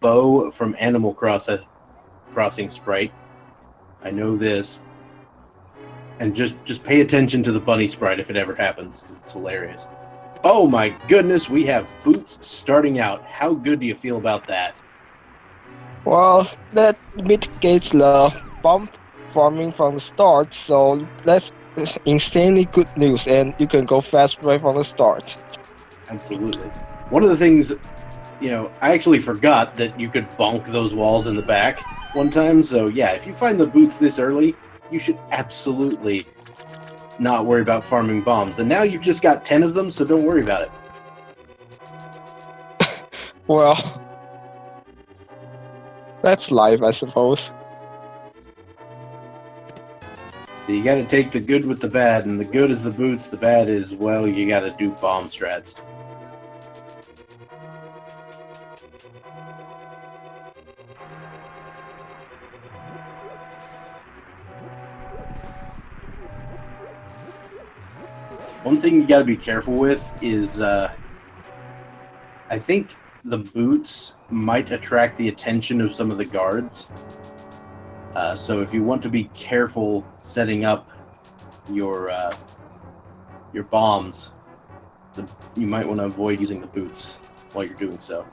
bow from Animal Crossing sprite. I know this. And just pay attention to the bunny sprite if it ever happens, because it's hilarious. Oh my goodness, we have boots starting out. How good do you feel about that? Well, that mitigates the bump farming from the start, so that's insanely good news, and you can go fast right from the start. Absolutely. One of the things, I actually forgot that you could bonk those walls in the back one time, so yeah, if you find the boots this early, you should absolutely not worry about farming bombs. And now you've just got 10 of them, so don't worry about it. Well, that's life, I suppose. So you gotta take the good with the bad, and the good is the boots, the bad is, well, you gotta do bomb strats. One thing you gotta be careful with is, I think the boots might attract the attention of some of the guards. So if you want to be careful setting up your bombs, you might want to avoid using the boots while you're doing so.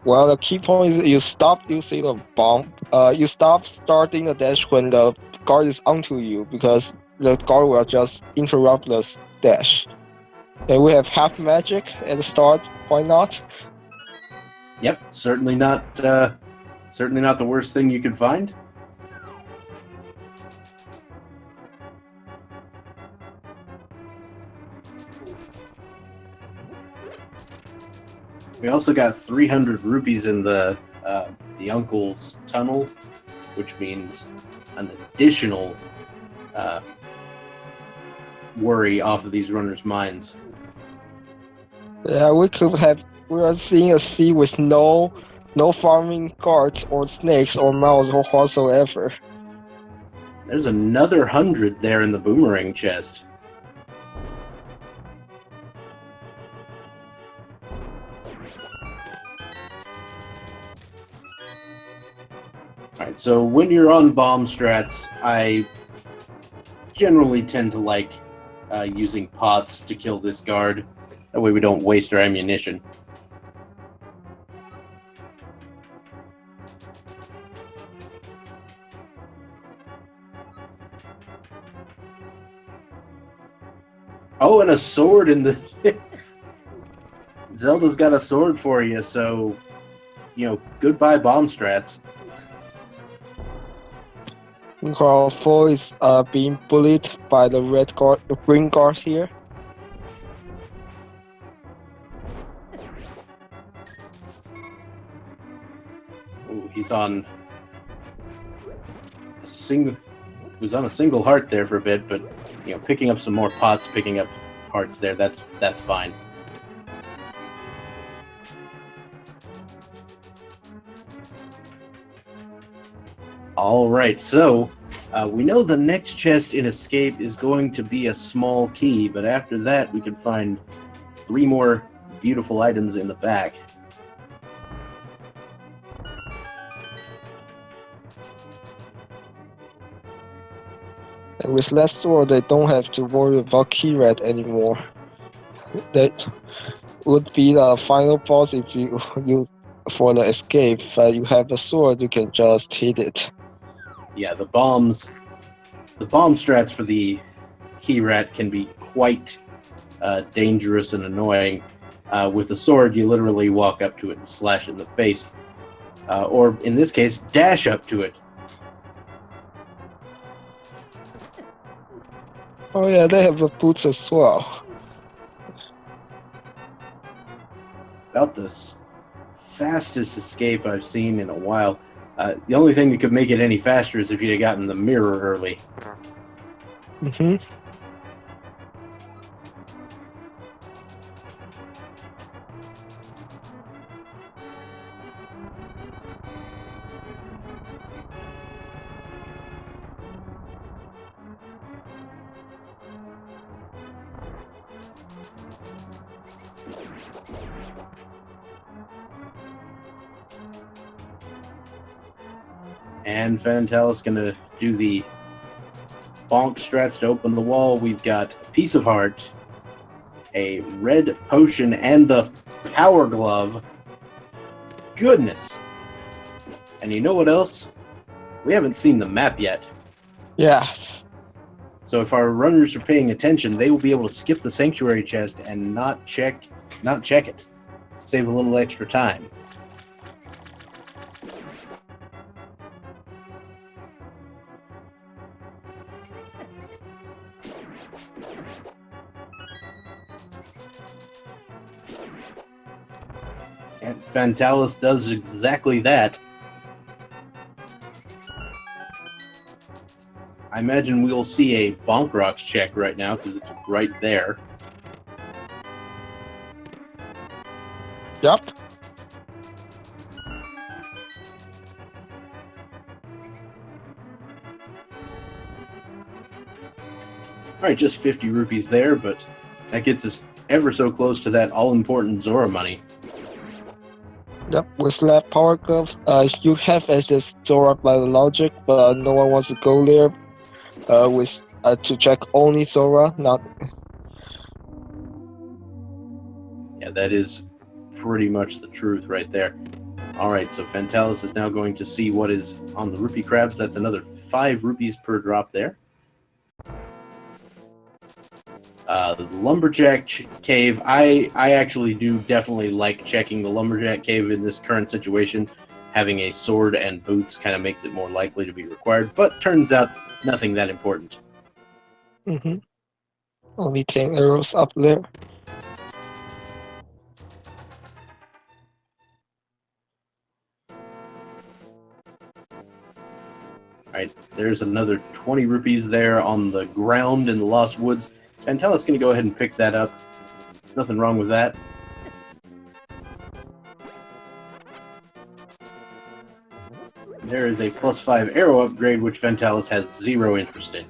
Well, the key point is you stop using a bomb. You stop starting the dash when the guard is onto you, because the guard will just interrupt the dash. And we have half magic at the start. Why not? Yep, certainly not the worst thing you could find. We also got 300 rupees in the uncle's tunnel, which means an additional worry off of these runners' minds. Yeah, we are seeing a sea with no farming guards or snakes or mouse or whatsoever. There's another 100 there in the boomerang chest. Alright, so when you're on bomb strats, I generally tend to like using pots to kill this guard. That way we don't waste our ammunition. Oh, and a sword in the... Zelda's got a sword for you, so, goodbye bomb strats. While Four is being bullied by the green guard here. Ooh, he's on a single heart there for a bit, but picking up some more pots, picking up hearts there, that's fine. All right, so we know the next chest in Escape is going to be a small key, but after that we can find 3 more beautiful items in the back. And with less sword, they don't have to worry about key rat anymore. That would be the final boss if you for the escape. You have the sword, you can just hit it. Yeah, the bomb strats for the key rat can be quite dangerous and annoying. With a sword, you literally walk up to it and slash it in the face. Or, in this case, dash up to it. Oh yeah, they have the boots as well. About the fastest escape I've seen in a while. The only thing that could make it any faster is if you'd have gotten the mirror early. Mm-hmm. And Fantallis gonna do the bonk strats to open the wall. We've got a piece of heart, a red potion, and the power glove. Goodness. And you know what else? We haven't seen the map yet. Yes. So if our runners are paying attention, they will be able to skip the sanctuary chest and not check it. Save a little extra time. And Fantallis does exactly that. I imagine we'll see a Bonk Rocks check right now because it's right there. Yep. Alright, just 50 rupees there, but that gets us ever so close to that all-important Zora money. Yep. With that power glove, you have access Zora by the logic, but no one wants to go there. With to check only Zora, not. Yeah, that is pretty much the truth right there. Alright, so Fantallis is now going to see what is on the rupee crabs. That's another 5 rupees per drop there. The Lumberjack Cave, I actually do definitely like checking the Lumberjack Cave in this current situation. Having a sword and boots kind of makes it more likely to be required, but turns out nothing that important. Only 10 arrows up there. Alright, there's another 20 rupees there on the ground in the Lost Woods. Fantallis going to go ahead and pick that up. Nothing wrong with that. There is a +5 arrow upgrade, which Fantallis has 0 interest in.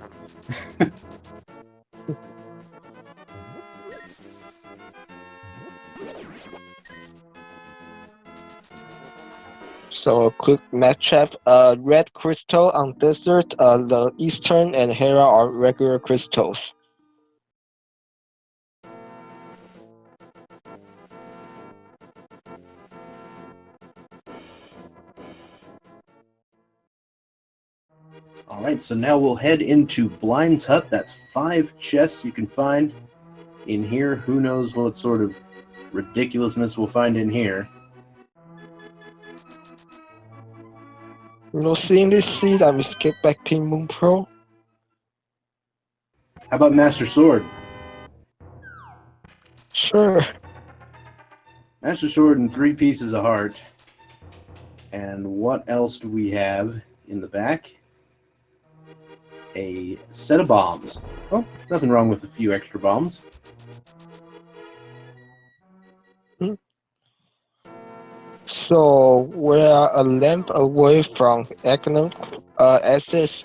So a quick matchup. Red crystal on desert. The eastern and Hera are regular crystals. Alright, so now we'll head into Blind's Hut. That's 5 chests you can find in here. Who knows what sort of ridiculousness we'll find in here. Seeing this seed, I will skip back Team Moon Pro. How about Master Sword? Sure. Master Sword and 3 pieces of heart. And what else do we have in the back? A set of bombs. Oh, nothing wrong with a few extra bombs. So we are a lamp away from Ganon access,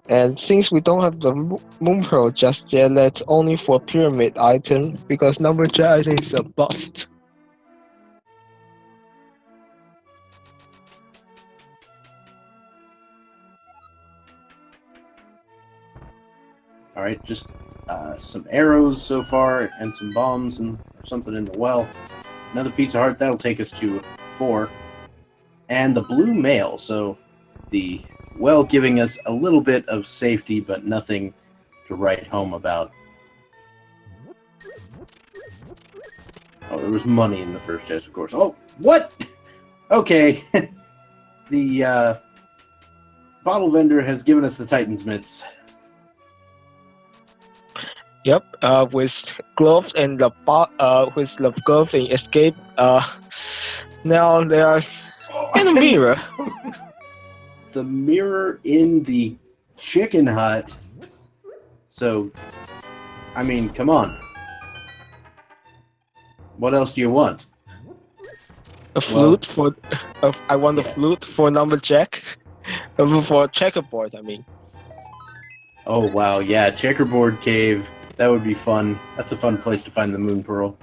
and since we don't have the Moon Pearl just yet, that's only for pyramid item because Lumberjack item is a bust. Alright, just some arrows so far and some bombs and something in the well. Another piece of heart, that'll take us to 4. And the blue mail, so the well giving us a little bit of safety, but nothing to write home about. Oh, there was money in the first chest, of course. Oh, what? Okay. The bottle vendor has given us the Titan's mitts. Yep, with gloves and with the glove and escape. Now they are in the mirror. The mirror in the chicken hut. So, I mean, come on. What else do you want? A flute for. I want yeah. a flute for Lumberjack. For checkerboard, I mean. Oh, wow. Yeah, checkerboard cave. That would be fun. That's a fun place to find the Moon Pearl.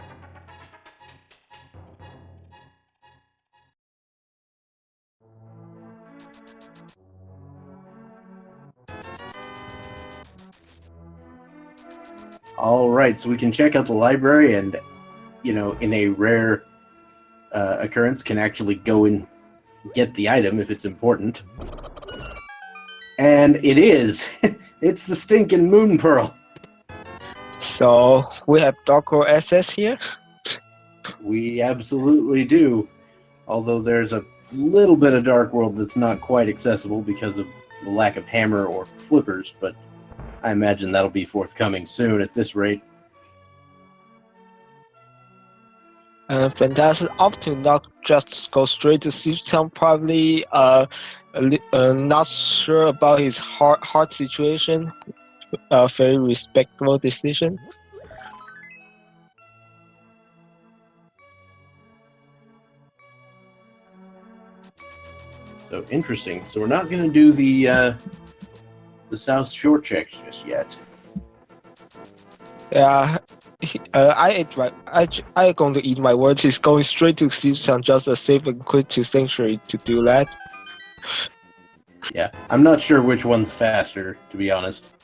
All right, so we can check out the library, and in a rare occurrence, can actually go and get the item if it's important. And it is. It's the stinking moon pearl. So we have Dark World access here. We absolutely do. Although there's a little bit of Dark World that's not quite accessible because of the lack of hammer or flippers, but I imagine that'll be forthcoming soon at this rate. Fantastic up to not just go straight to Siege Town, probably not sure about his heart situation. Very respectable decision. So interesting. So we're not going to do the South Shore checks just yet. Yeah, I going to eat my words. He's going straight to Siege Town, just a safe and quick to Sanctuary to do that. Yeah, I'm not sure which one's faster, to be honest.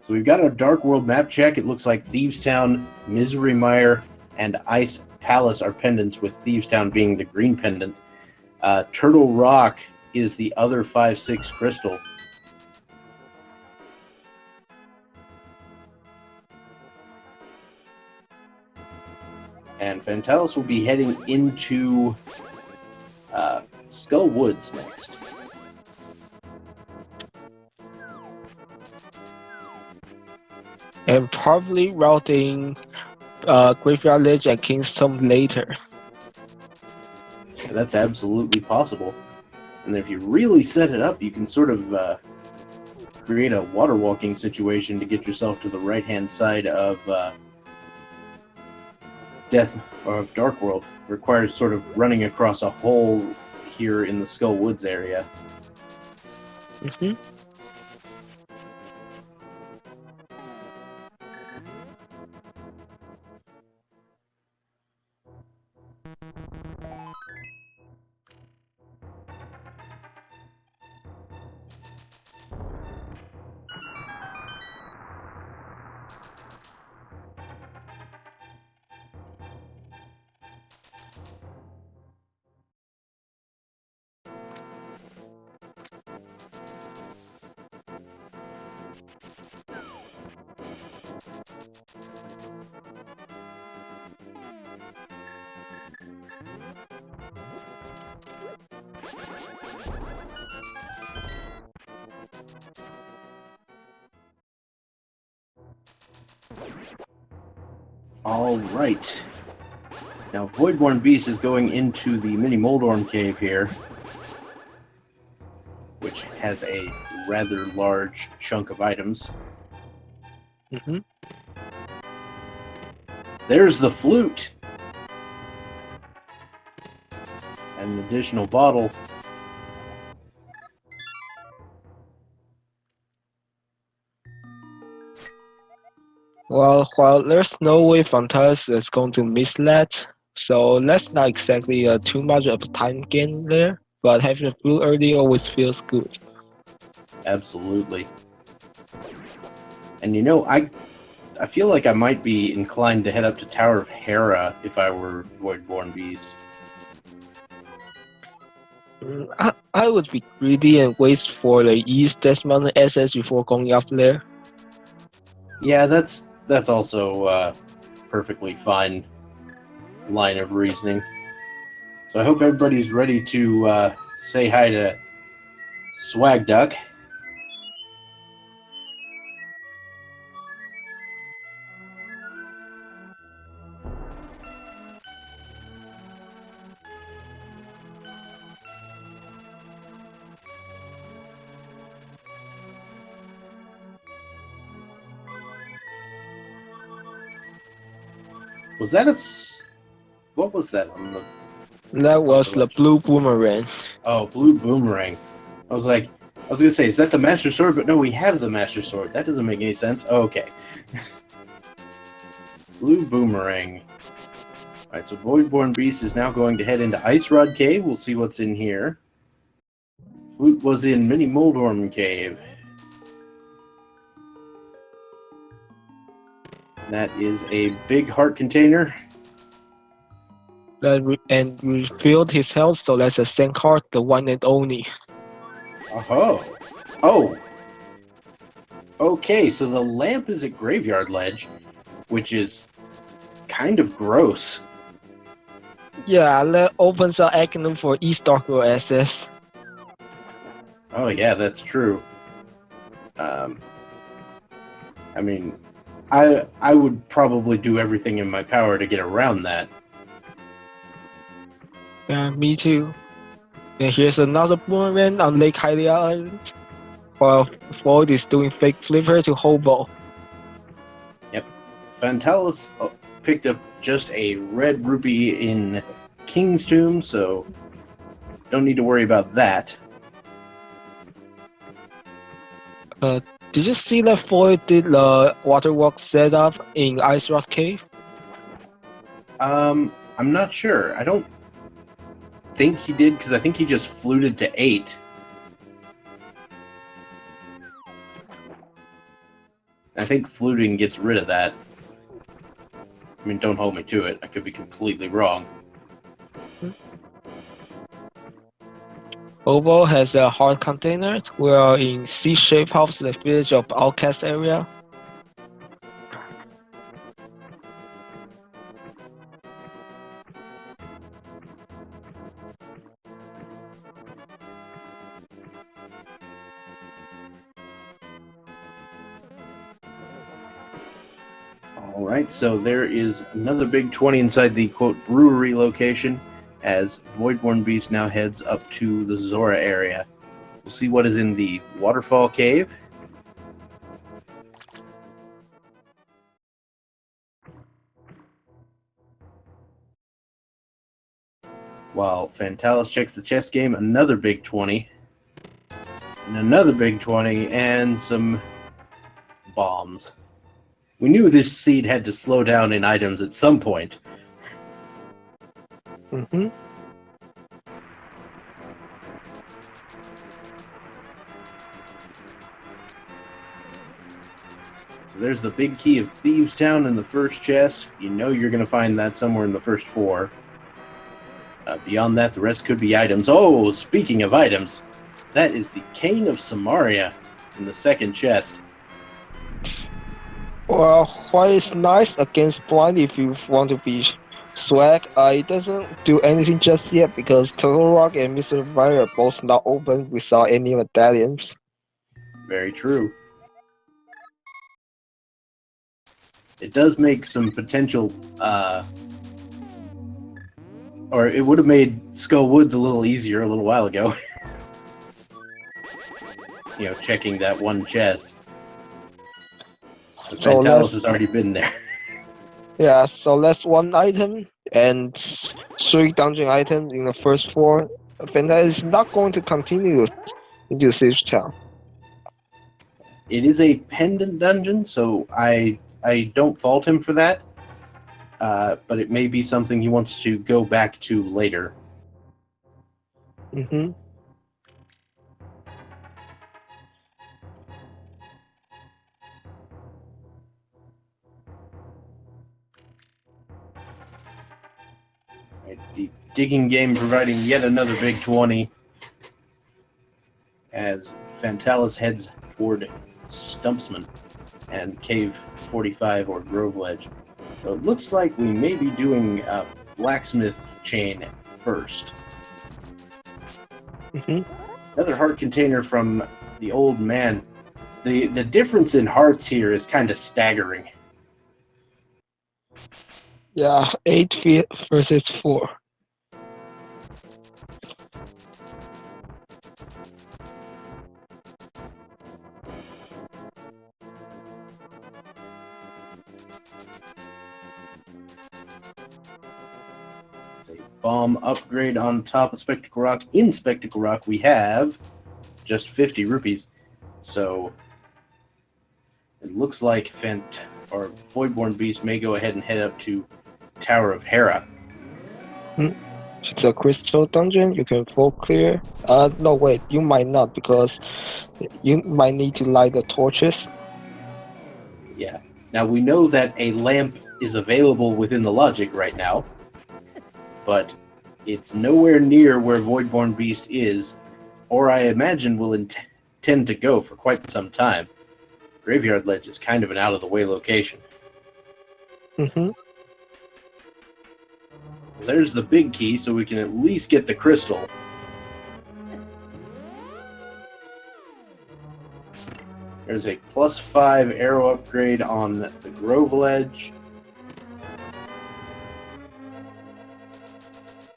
So we've got a Dark World map check. It looks like Thieves Town, Misery Mire, and Ice Palace are pendants, with Thieves Town being the green pendant. Turtle Rock is the other 5/6 crystal. And Fantallis will be heading into Skull Woods next. And probably routing Graveyard Ledge and Kingston later. That's absolutely possible. And if you really set it up, you can sort of create a water walking situation to get yourself to the right-hand side of Dark World. It requires sort of running across a hole here in the Skull Woods area. Mm-hmm. All right. Now, VoidbornBeast is going into the mini Moldorm cave here, which has a rather large chunk of items. Mm-hmm. There's the flute! And an additional bottle. Well, while there's no way Fantallis is going to miss that, so that's not exactly too much of a time gain there, but having a blue early always feels good. Absolutely. And I feel like I might be inclined to head up to Tower of Hera if I were VoidbornBeast. I would be greedy and wait for the East Death Mountain SS before going up there. Yeah, that's also perfectly fine line of reasoning. So I hope everybody's ready to say hi to Swag Duck. What was that on the... That was the blue boomerang. Oh, blue boomerang. I was gonna say, is that the Master Sword? But no, we have the Master Sword. That doesn't make any sense. Oh, okay. Blue boomerang. Alright, so VoidbornBeast is now going to head into Ice Rod Cave. We'll see what's in here. Flute was in Mini Moldorm Cave. That is a big heart container. And refilled his health, so that's a same card, the one and only. Oh. Oh. Okay, so the lamp is a graveyard ledge, which is kind of gross. Yeah, that opens an Ganon for E-Stalker access. Oh yeah, that's true. I mean, I would probably do everything in my power to get around that. Yeah, me too. And here's another boomerang on Lake Hylia Island, while Void is doing fake flipper to Hobo. Yep. Fantallis picked up just a red rupee in King's Tomb, so don't need to worry about that. Did you see that Void did the waterwork setup in Ice Rock Cave? I'm not sure. I don't think he did, because I think he just fluted to 8. I think fluting gets rid of that. I mean, don't hold me to it. I could be completely wrong. Hobo has a hard container. We are in C-shaped house, the village of Outcast area. Alright, so there is another big 20 inside the, quote, brewery location, as VoidbornBeast now heads up to the Zora area. We'll see what is in the waterfall cave. While Fantallis checks the chess game, another big 20. And another big 20, and some bombs. We knew this seed had to slow down in items at some point. Mm-hmm. So there's the big key of Thieves Town in the first chest. You know you're going to find that somewhere in the first 4. Beyond that, the rest could be items. Oh, speaking of items, that is the Cane of Samaria in the second chest. Well, while it's nice against blind if you want to be swag, it doesn't do anything just yet because Turtle Rock and Mr. Fire are both not open without any medallions. Very true. It does make some potential, or it would have made Skull Woods a little easier a little while ago. You know, checking that one chest. But So Fantallis has already been there. Yeah, so that's one item and 3 dungeon items in the first 4. Fantasy is not going to continue into Siege Town. It is a pendant dungeon, so I don't fault him for that. But it may be something he wants to go back to later. Mm-hmm. Right, the digging game providing yet another big 20 as Fantallis heads toward Stumpsman and Cave 45 or Grove Ledge. So it looks like we may be doing a blacksmith chain first. Mm-hmm. Another heart container from the old man. The difference in hearts here is kind of staggering. Yeah, 8 feet versus 4. It's a bomb upgrade on top of Spectacle Rock. In Spectacle Rock, we have just 50 rupees. So it looks like VoidbornBeast may go ahead and head up to Tower of Hera. It's a crystal dungeon, you can full clear. No wait, you might not because you might need to light the torches. Yeah. Now, we know that a lamp is available within the logic right now, but it's nowhere near where VoidbornBeast is, or I imagine will intend to go for quite some time. Graveyard Ledge is kind of an out-of-the-way location. Mm-hmm. There's the big key, so we can at least get the crystal. There's a +5 arrow upgrade on the Grove Ledge.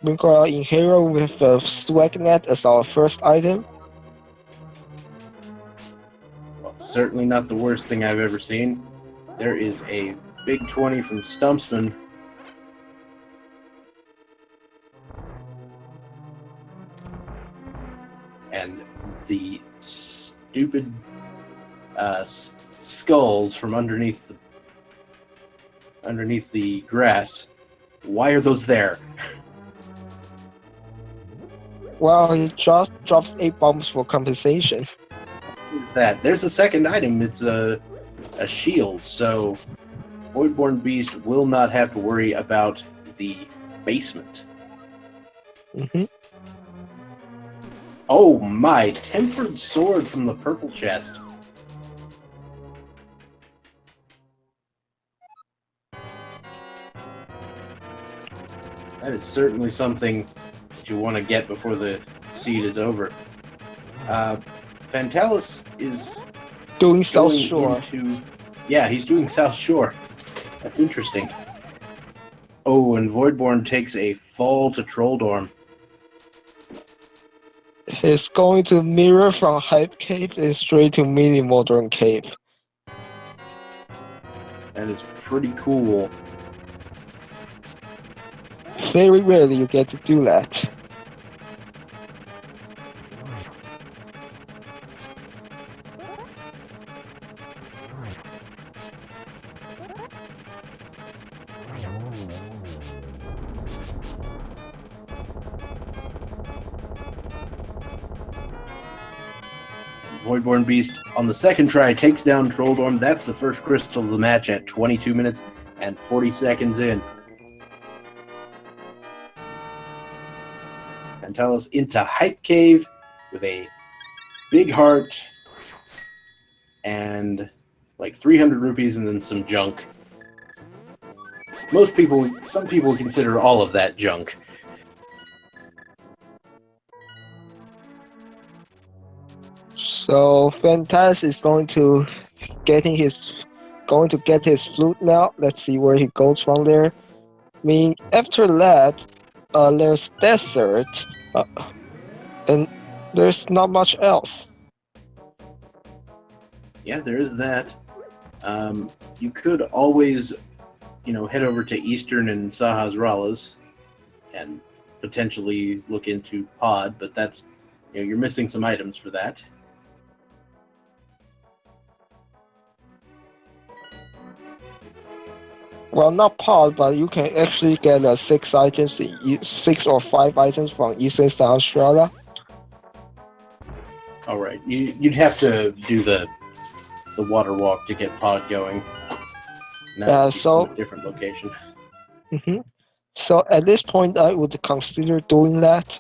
We got in hero with the swag net as our first item. Well, certainly not the worst thing I've ever seen. There is a big 20 from Stumpsman. And the stupid skulls from underneath the grass. Why are those there? Well, he just drops 8 bombs for compensation. What is that? There's a second item. It's a shield, so VoidbornBeast will not have to worry about the basement. Mm-hmm. Oh my, tempered sword from the purple chest. That is certainly something that you want to get before the seed is over. Fantallis is Doing South going Shore. Yeah, he's doing South Shore. That's interesting. Oh, and Voidborn takes a fall to Trolldorm. He's going to mirror from Hype Cave and straight to Mini Modern Cave. That is pretty cool. Very rarely you get to do that. VoidbornBeast on the second try takes down Trolldorm. That's the first crystal of the match at 22 minutes and 40 seconds in. Fantallis into Hype Cave with a big heart and like 300 rupees and then some junk. Some people consider all of that junk. So Fantallis is going to get his flute now. Let's see where he goes from there. I mean, after that, there's desert, and there's not much else. Yeah, there is that. You could always, head over to Eastern and Saha's Ralas and potentially look into Pod, but that's, you're missing some items for that. Well, not pod, but you can actually get 6 items, 6 or 5 items from Eastern Star Australia. All right, you'd have to do the water walk to get Pod going. So a different location. Mm-hmm. So at this point, I would consider doing that.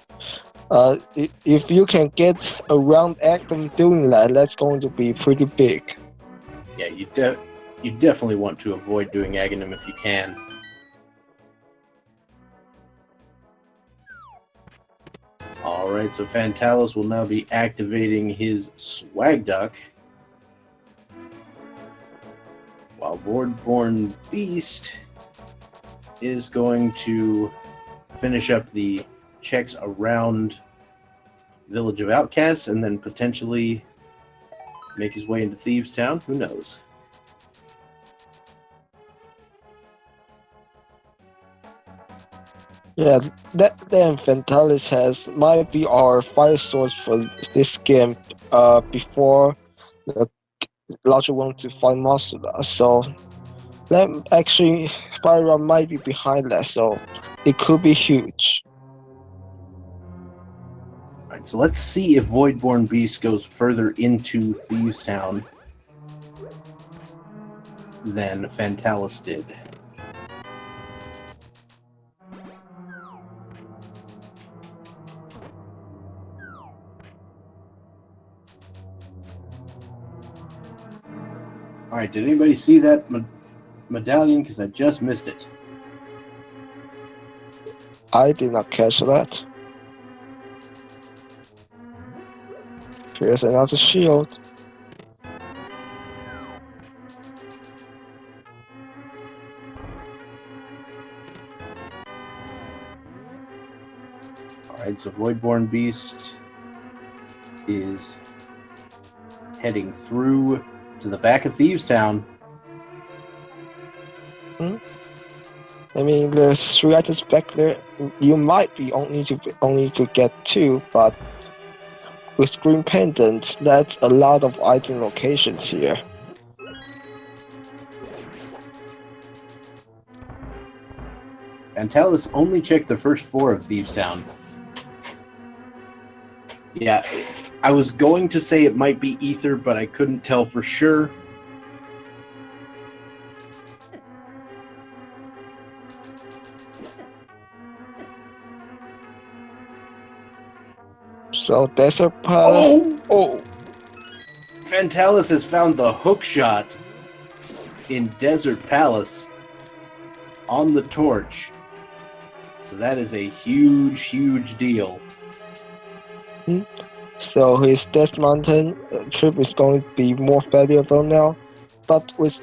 If you can get a round item doing that, that's going to be pretty big. Yeah, you definitely want to avoid doing Aghanim if you can. Alright, so Fantallis will now be activating his Swag Duck, while VoidbornBeast is going to finish up the checks around Village of Outcasts and then potentially make his way into Thieves Town. Who knows? Yeah, then Fantallis might be our fire source for this game. Before the larger one to find monster. So that actually Spyro might be behind that. So it could be huge. Alright, so let's see if VoidbornBeast goes further into Thieves Town. than Fantallis did. All right, did anybody see that medallion? Because I just missed it. I did not catch that. Here's another shield. Alright, so VoidbornBeast is heading through to the back of Thieves Town. I mean, there's 3 items back there. You might be only to get 2, but with Green Pendant, that's a lot of item locations here. Fantallis only checked the first 4 of Thieves Town. Yeah, I was going to say it might be Ether, but I couldn't tell for sure. So Desert Palace. Oh! Fantallis has found the hook shot in Desert Palace on the torch. So that is a huge, huge deal. So his Death Mountain trip is going to be more valuable now. But with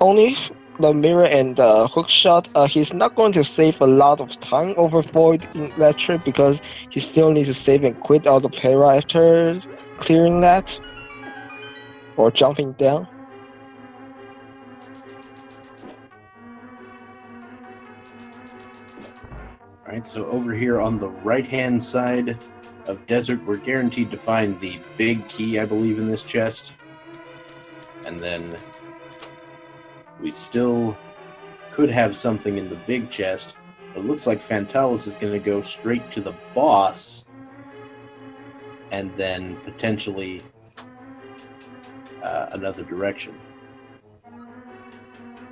only the mirror and the hook shot, he's not going to save a lot of time over Void in that trip because he still needs to save and quit out of Para after clearing that. Or jumping down. Alright, so over here on the right-hand side of Desert, we're guaranteed to find the big key, I believe, in this chest. And then we still could have something in the big chest. It looks like Fantallis is going to go straight to the boss and then potentially another direction.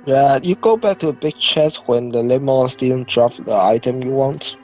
Yeah, you go back to the big chest when the lemons didn't drop the item you want.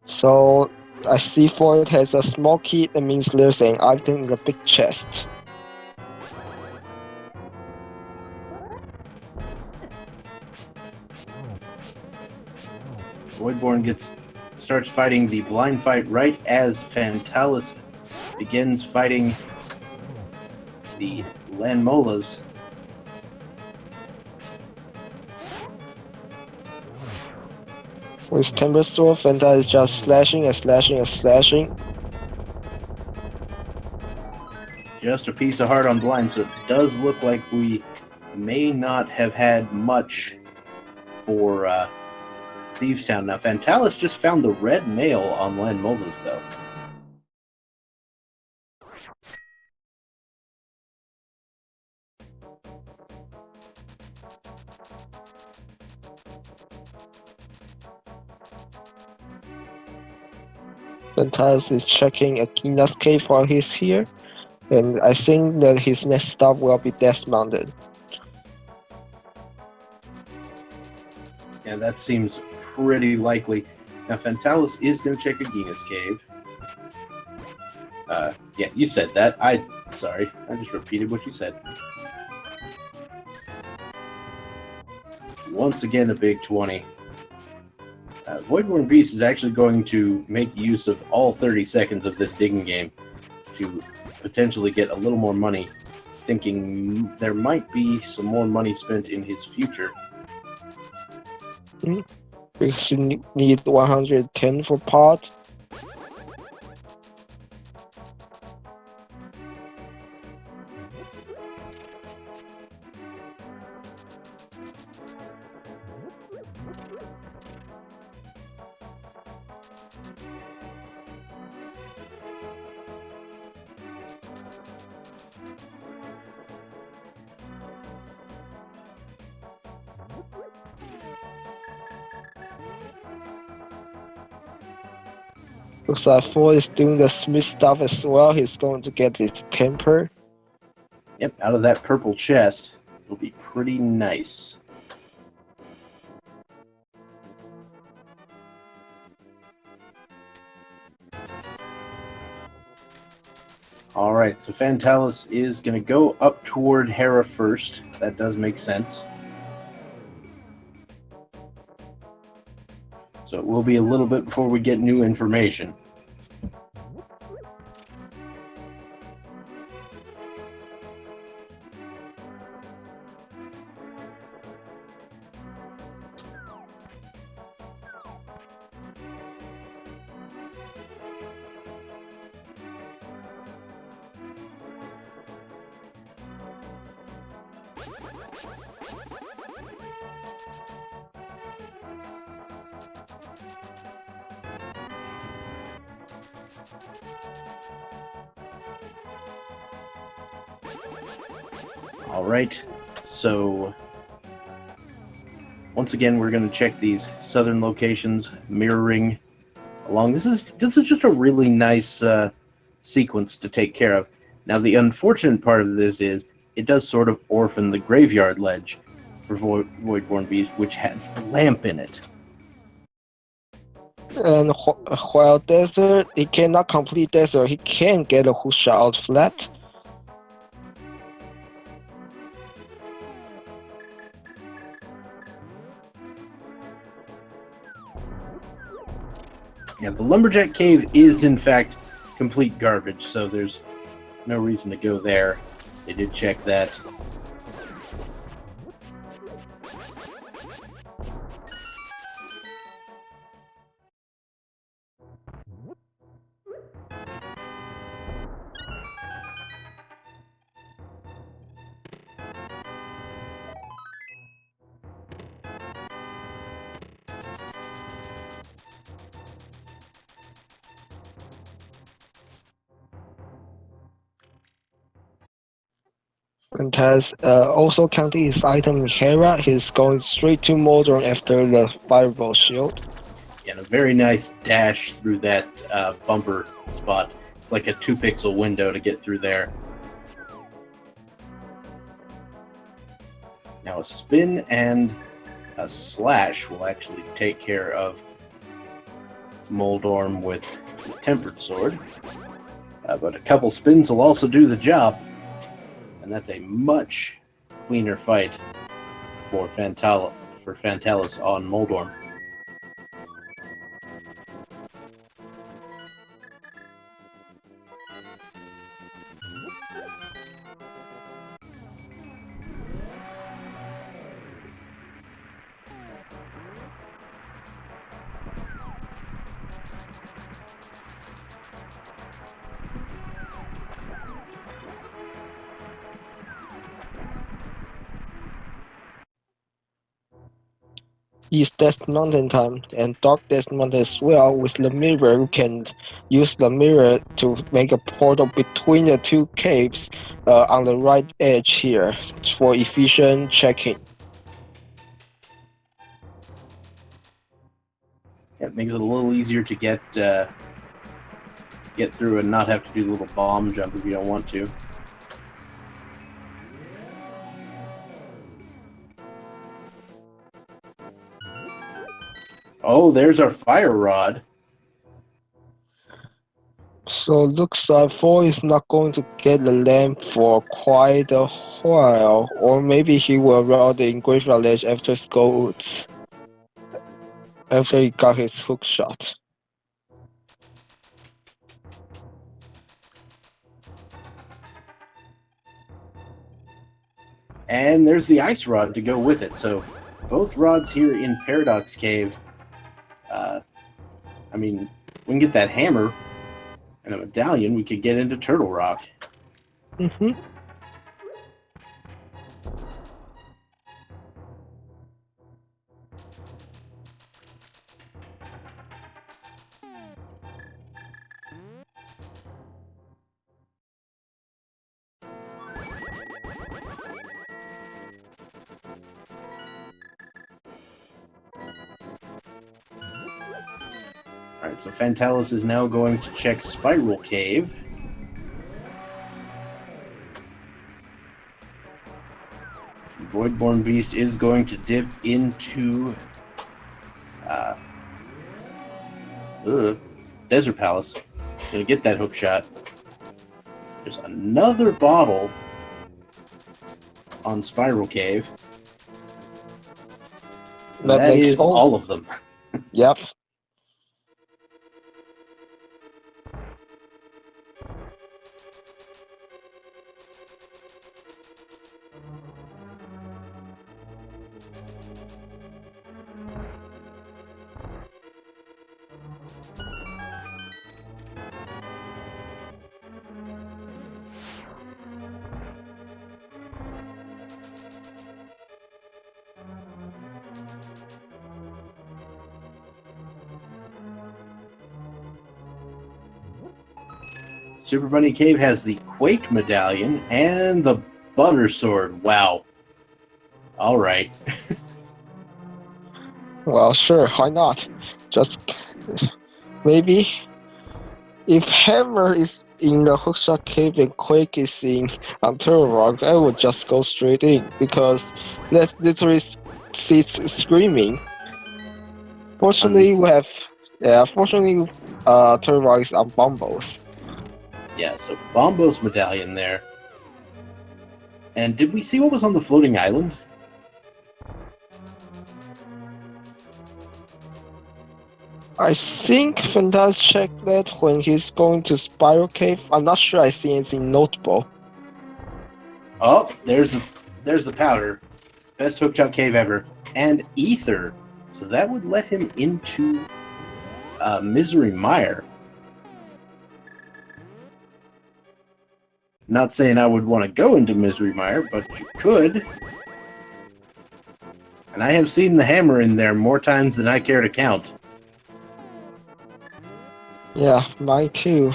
So I see Void has a small key, that means there's an item in the big chest. Voidborn starts fighting the blind fight right as Fantallis begins fighting the Landmolas. With Timber Sword, Fanta is just slashing and slashing and slashing. Just a piece of heart on blind, so it does look like we may not have had much for Thieves Town. Now, Fantallis just found the red mail on Landmolas, though. Fantas is checking Akina's cave while he's here, and I think that his next stop will be Death Mountain. Yeah, that seems pretty likely. Now, Fantallis is going to check Agina's cave. Yeah, you said that. Sorry, I just repeated what you said. Once again, a big 20. VoidbornBeast is actually going to make use of all 30 seconds of this digging game to potentially get a little more money, thinking there might be some more money spent in his future. because you need 110 for pot. Looks like 4 is doing the Smith stuff as well. He's going to get his temper. Yep, out of that purple chest, it'll be pretty nice. Alright, so Fantallis is going to go up toward Hera first. That does make sense. So it will be a little bit before we get new information. Alright, so once again we're going to check these southern locations, mirroring along. This is just a really nice sequence to take care of. Now the unfortunate part of this is it does sort of orphan the graveyard ledge for VoidbornBeast, which has the lamp in it. And while Desert, he cannot complete Desert, he can get a hook shot out flat. Yeah, the Lumberjack Cave is in fact complete garbage, so there's no reason to go there. They did check that. And has also counting his item in Hera, he's going straight to Modern after the Fireball Shield. And a very nice dash through that bumper spot. It's like a 2-pixel window to get through there. Now a spin and a slash will actually take care of Moldorm with the Tempered Sword. But a couple spins will also do the job. And that's a much cleaner fight for Fantallis on Moldorm. East Death Mountain time and Dark Death Mountain as well. With the mirror, you can use the mirror to make a portal between the two caves on the right edge here for efficient checking. It makes it a little easier to get through and not have to do the little bomb jump if you don't want to. Oh, there's our fire rod. So looks like 4 is not going to get the lamp for quite a while, or maybe he will roll the Graveyard Ledge after Skulls, after he got his hook shot. And there's the ice rod to go with it. So both rods here in Paradox Cave I mean, we can get that hammer and a medallion, we could get into Turtle Rock. Mm-hmm. Alright, so Fantallis is now going to check Spiral Cave. VoidbornBeast is going to dip into Desert Palace. Gonna get that hook shot. There's another bottle on Spiral Cave. That is all of them. Yep. Super Bunny Cave has the Quake Medallion and the Butter Sword. Wow. Alright. Well, sure, why not? Just maybe if Hammer is in the hookshot cave and Quake is in Turtle Rock, I would just go straight in because that literally sits screaming. Fortunately, fortunately, Turtle Rock is on Bombos. Yeah, so Bombos Medallion there. And did we see what was on the floating island? I think Fantallis checked that when he's going to Spiral Cave. I'm not sure I see anything notable. Oh, there's the powder. Best hookshot cave ever. And Ether. So that would let him into Misery Mire. Not saying I would want to go into Misery Mire, but you could. And I have seen the hammer in there more times than I care to count. Yeah, mine too.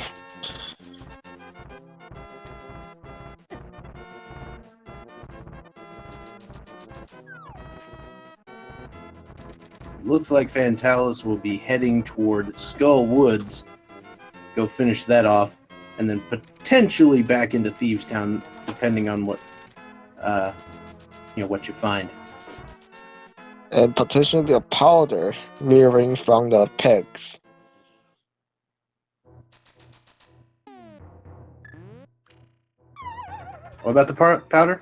Looks like Fantallis will be heading toward Skull Woods. Go finish that off, and then potentially back into Thieves Town, depending on what what you find. And potentially a powder rearing from the pegs. What about the powder?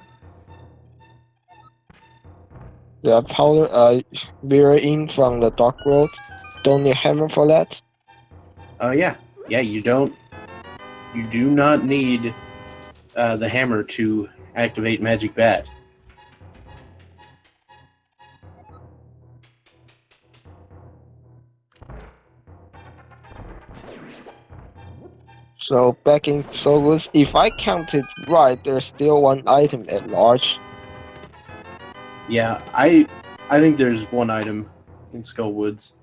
Yeah, powder rearing from the dark world. Don't need hammer for that. Yeah. You do not need the hammer to activate Magic Bat. So back in Sogus, if I counted right, there's still one item at large. Yeah, I think there's one item in Skull Woods.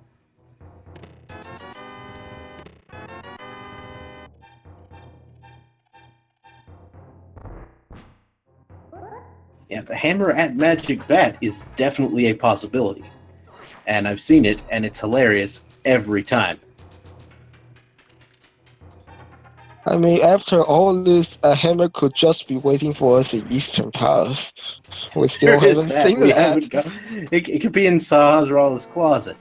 Yeah, the hammer at Magic Bat is definitely a possibility. And I've seen it, and it's hilarious every time. I mean, after all this, a hammer could just be waiting for us in Eastern Palace. We still There is haven't that. seen We that. haven't got. It could be in Sahasrah's closet.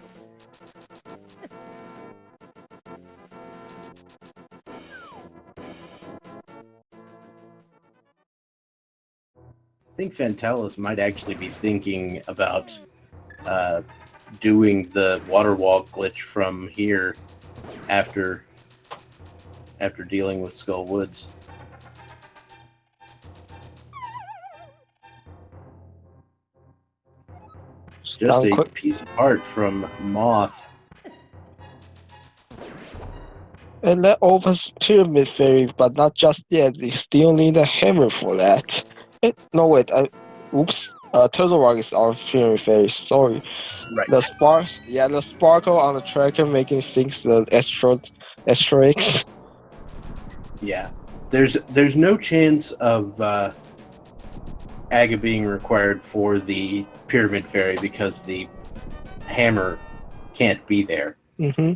I think Fantallis might actually be thinking about doing the water wall glitch from here after dealing with Skull Woods. Just a piece of art from Moth. And that opens Pyramid Fairy, but not just yet. You still need a hammer for that. No wait, oops. Turtle Rock is our Pyramid Fairy. Sorry. Right. The sparks, yeah, the sparkle on the tracker making things the asterisks. Yeah. There's no chance of Aga being required for the Pyramid Fairy because the hammer can't be there. Mm-hmm.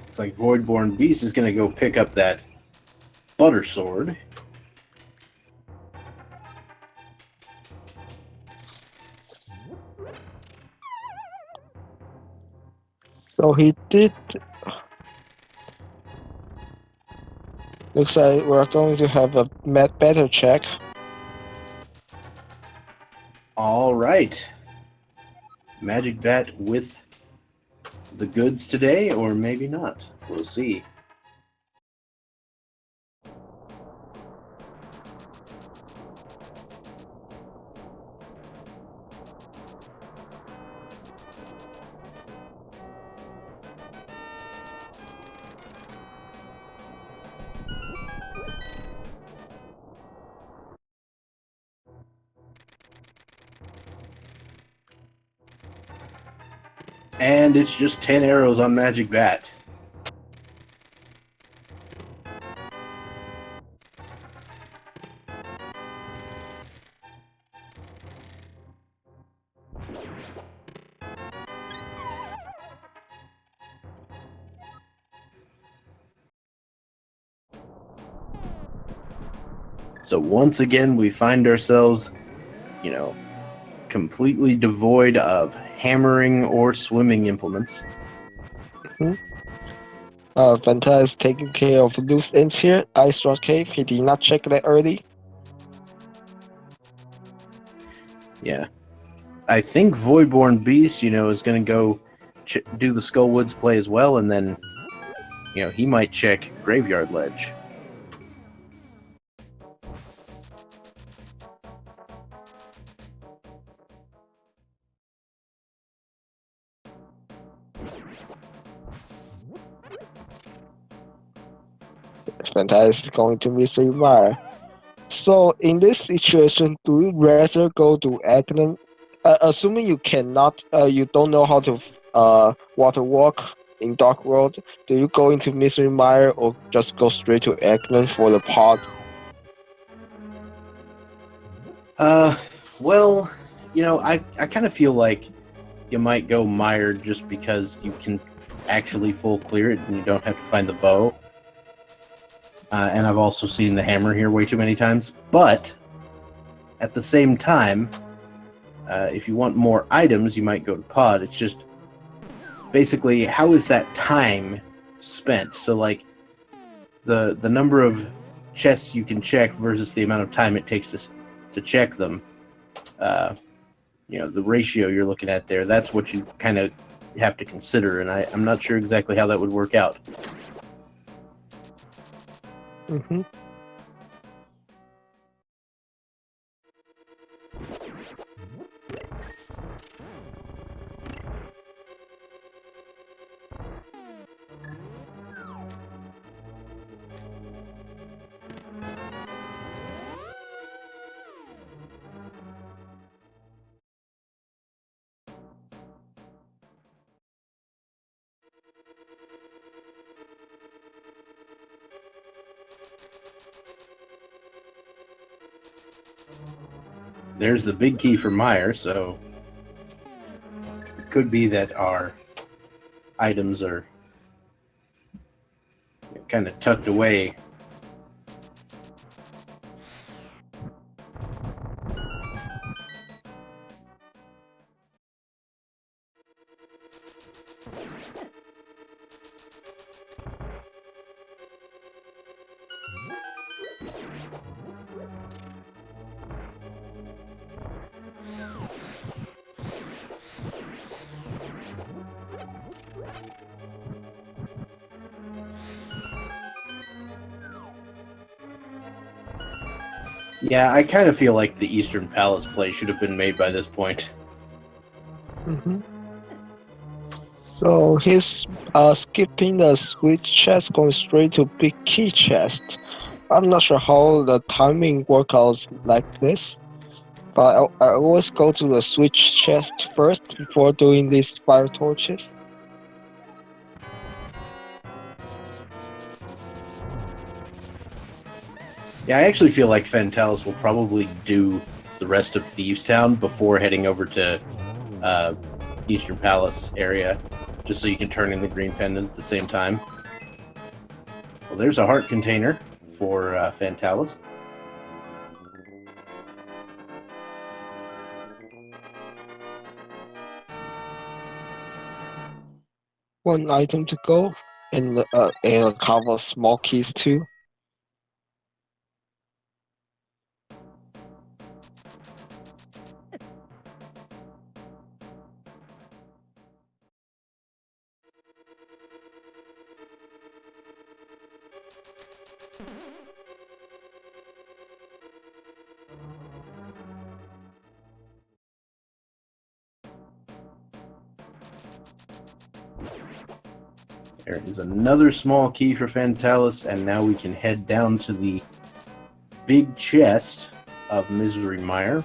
It's like VoidbornBeast is going to go pick up that butter sword. So he did. Looks like we're going to have a better check. All right. Magic Bat with the goods today, or maybe not. We'll see. And it's just 10 arrows on Magic Bat. So once again, we find ourselves, completely devoid of hammering or swimming implements. Fantastic taking care of loose ends here. Ice Rock Cave, he did not check that early. Yeah. I think VoidbornBeast, is going to go do the Skullwoods play as well, and then, he might check Graveyard Ledge. Fantastic going to Mystery Mire. So in this situation, do you rather go to Agnan? Assuming you cannot, you don't know how to water walk in Dark World, do you go into Mystery Mire or just go straight to Agnan for the pod? Well, I kind of feel like you might go Mire just because you can actually full clear it and you don't have to find the bow. And I've also seen the hammer here way too many times. But at the same time, if you want more items, you might go to pod. It's just basically how is that time spent? So like the number of chests you can check versus the amount of time it takes to check them. The ratio you're looking at there, that's what you kind of have to consider, and I'm not sure exactly how that would work out. Mm-hmm. There's the big key for Meyer, so it could be that our items are kind of tucked away. Yeah, I kind of feel like the Eastern Palace play should have been made by this point. Mhm. So he's skipping the switch chest, going straight to big key chest. I'm not sure how the timing works out like this, but I always go to the switch chest first before doing these fire torches. Yeah, I actually feel like Fantallis will probably do the rest of Thieves Town before heading over to Eastern Palace area, just so you can turn in the green pendant at the same time. Well, there's a heart container for Fantallis. One item to go, and a couple of small keys too. There is another small key for Fantallis, and now we can head down to the big chest of Misery Mire.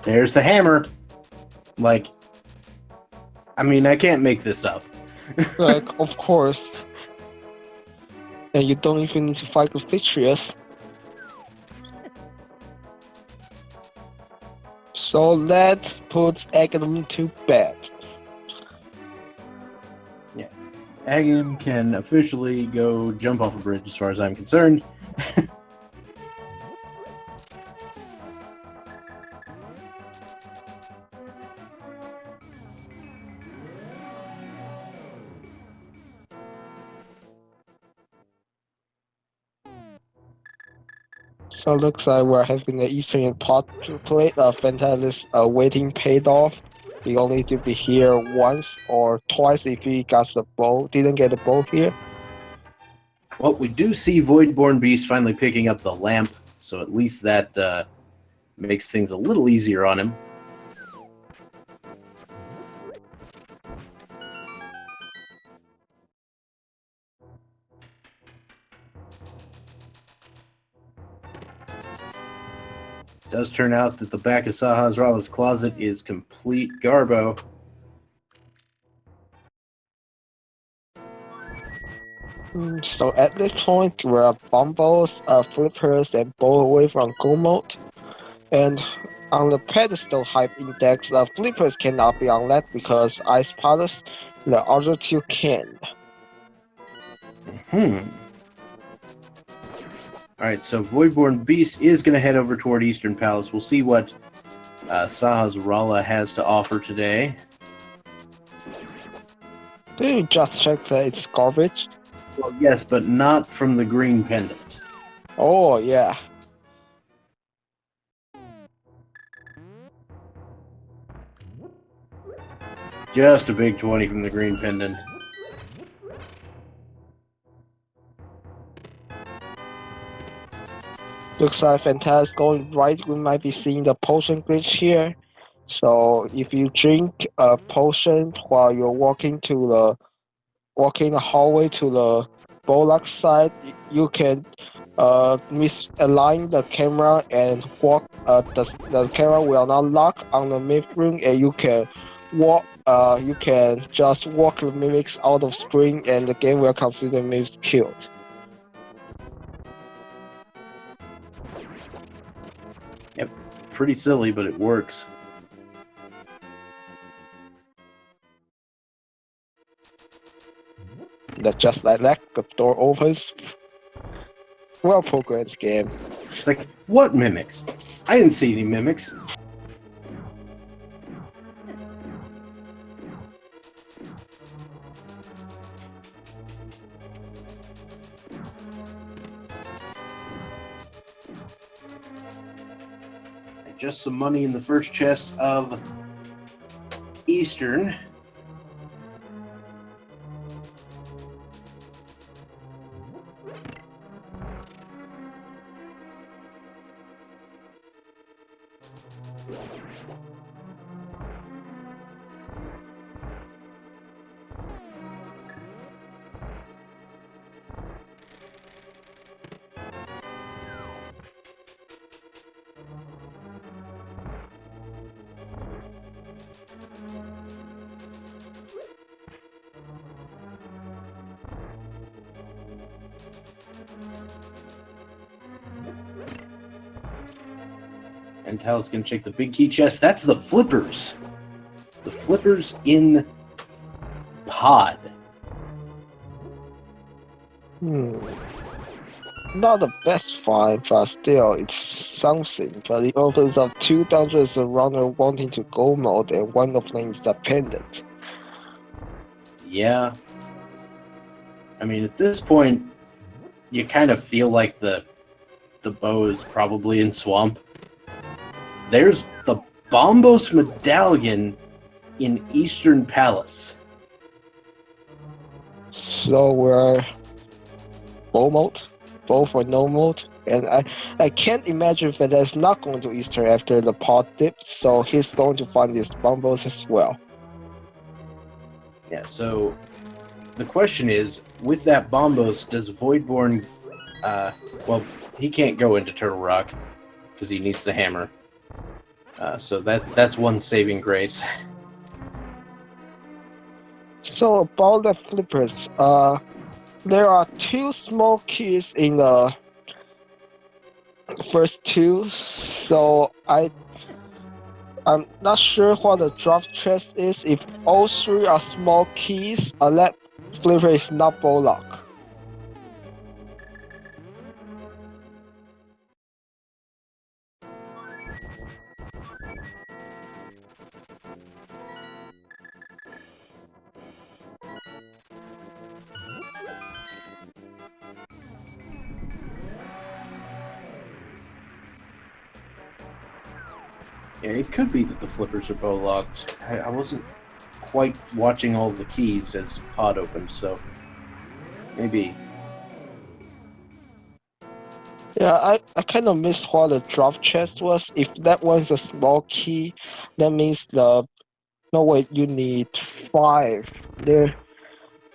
There's the hammer. Like, I mean, I can't make this up. Of course. And you don't even need to fight with Vitreous. So that puts Ganon to bed. Yeah. Agam can officially go jump off a bridge as far as I'm concerned. So it looks like we're having the Eastern pot plate. Fantallis waiting paid off. He only need to be here once or twice if he got the bow. Didn't get the bow here. Well, we do see VoidbornBeast finally picking up the lamp, so at least that makes things a little easier on him. It does turn out that the back of Sahasrala's closet is complete garbo. So at this point, we're Bumbles, Flippers, and bow away from Go mode. And on the pedestal hype index, Flippers cannot be unlocked because Ice Palace, the other two can. Alright, so VoidbornBeast is going to head over toward Eastern Palace. We'll see what Sahasrala has to offer today. Did you just check that it's garbage? Well, yes, but not from the green pendant. Oh, yeah. Just a big 20 from the green pendant. Looks like Fantastic going right. We might be seeing the potion glitch here. So if you drink a potion while you're walking the hallway to the Bolak side, you can misalign the camera and walk. The camera will not lock on the mimic room, and you can walk. You can just walk the mimics out of screen, and the game will consider mimics killed. Yep, pretty silly, but it works. That just like that, the door opens. Well programmed game. It's like, what mimics? I didn't see any mimics. Just some money in the first chest of Eastern. Fantallis can check the big key chest. That's the flippers. The flippers in pod. Not the best find, but still, it's something. But it opens up 2 dungeons around wanting to go mode, and one of them is the pendant. Yeah. I mean, at this point, you kind of feel like the bow is probably in swamp. There's the Bombos medallion in Eastern Palace. So we're bow mode, bow for no mode, and I can't imagine that that's not going to Easter after the pod dip, so he's going to find these bombos as well. Yeah, so the question is, with that Bombos, does Voidborn... well, he can't go into Turtle Rock because he needs the hammer. So that's one saving grace. So about the flippers, there are 2 small keys in the first 2, so I'm not sure what the drop chest is. If all 3 are small keys, that flipper is not bow lock. Yeah, it could be that the flippers are bow locked. I wasn't quite watching all the keys as pod opened, so maybe. Yeah, I kind of missed what the drop chest was. If that one's a small key, that means no wait, you need 5. There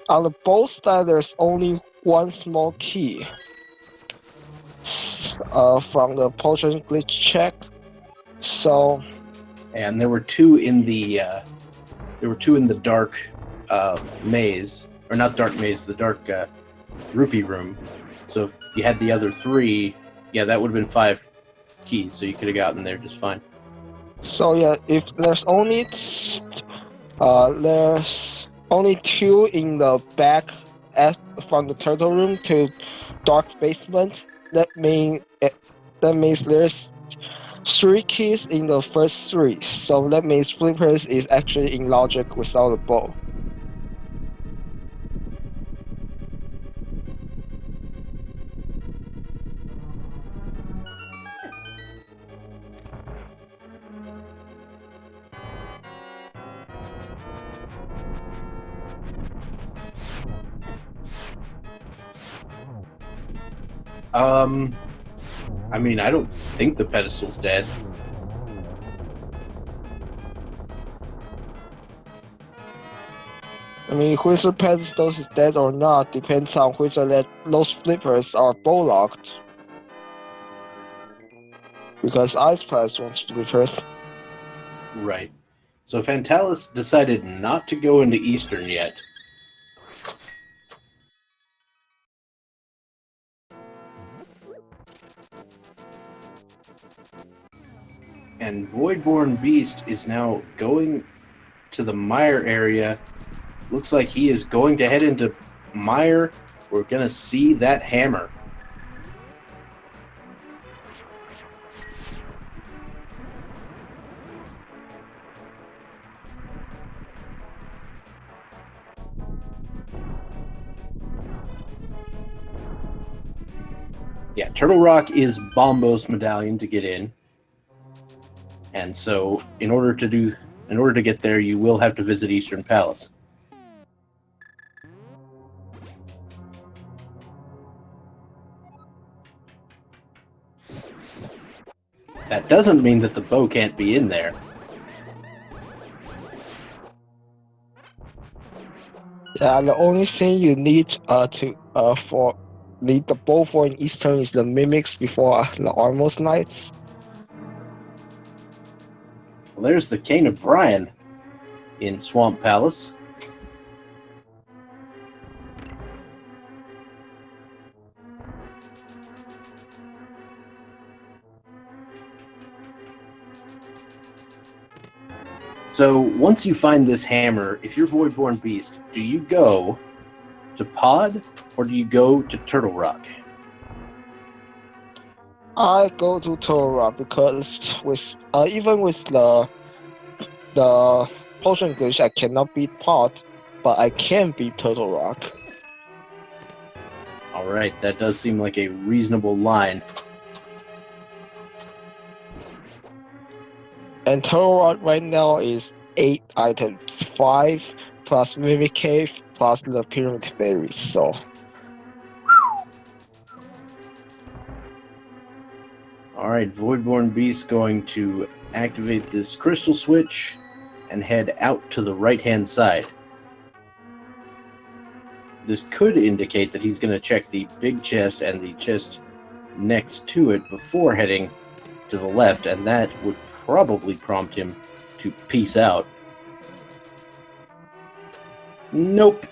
on the bow side, there's only 1 small key. From the potion glitch check. So And there were 2 in the dark maze, or not dark maze, the dark rupee room. So if you had the other 3, yeah, that would have been 5 keys, so you could have gotten there just fine. So yeah, if there's only 2 in the back from the turtle room to dark basement, that means there's 3 keys in the first 3. So that means flippers is actually in logic without a bow. I mean, I don't think the pedestal's dead. I mean, whether pedestals is dead or not depends on whether those flippers are bow locked. Because Ice Pass wants flippers. Right. So Fantallis decided not to go into Eastern yet. And VoidbornBeast is now going to the Mire area. Looks like he is going to head into Mire. We're going to see that hammer. Yeah, Turtle Rock is Bombo's medallion to get in. And so in order to get there, you will have to visit Eastern Palace. That doesn't mean that the bow can't be in there. Yeah, the only thing you need need the bow for in Eastern is the mimics before the Armos Knights. Well, there's the Cane of Brian in Swamp Palace. So once you find this hammer, if you're Voidborn Beast, do you go to Pod or do you go to Turtle Rock? I go to Turtle Rock because with even with the potion glitch, I cannot beat Pot, but I can beat Turtle Rock. All right, that does seem like a reasonable line. And Turtle Rock right now is 8 items, 5 plus Mimic Cave plus the Pyramid Fairies. So All right, Voidborn Beast going to activate this crystal switch and head out to the right-hand side. This could indicate that he's going to check the big chest and the chest next to it before heading to the left, and that would probably prompt him to peace out. Nope.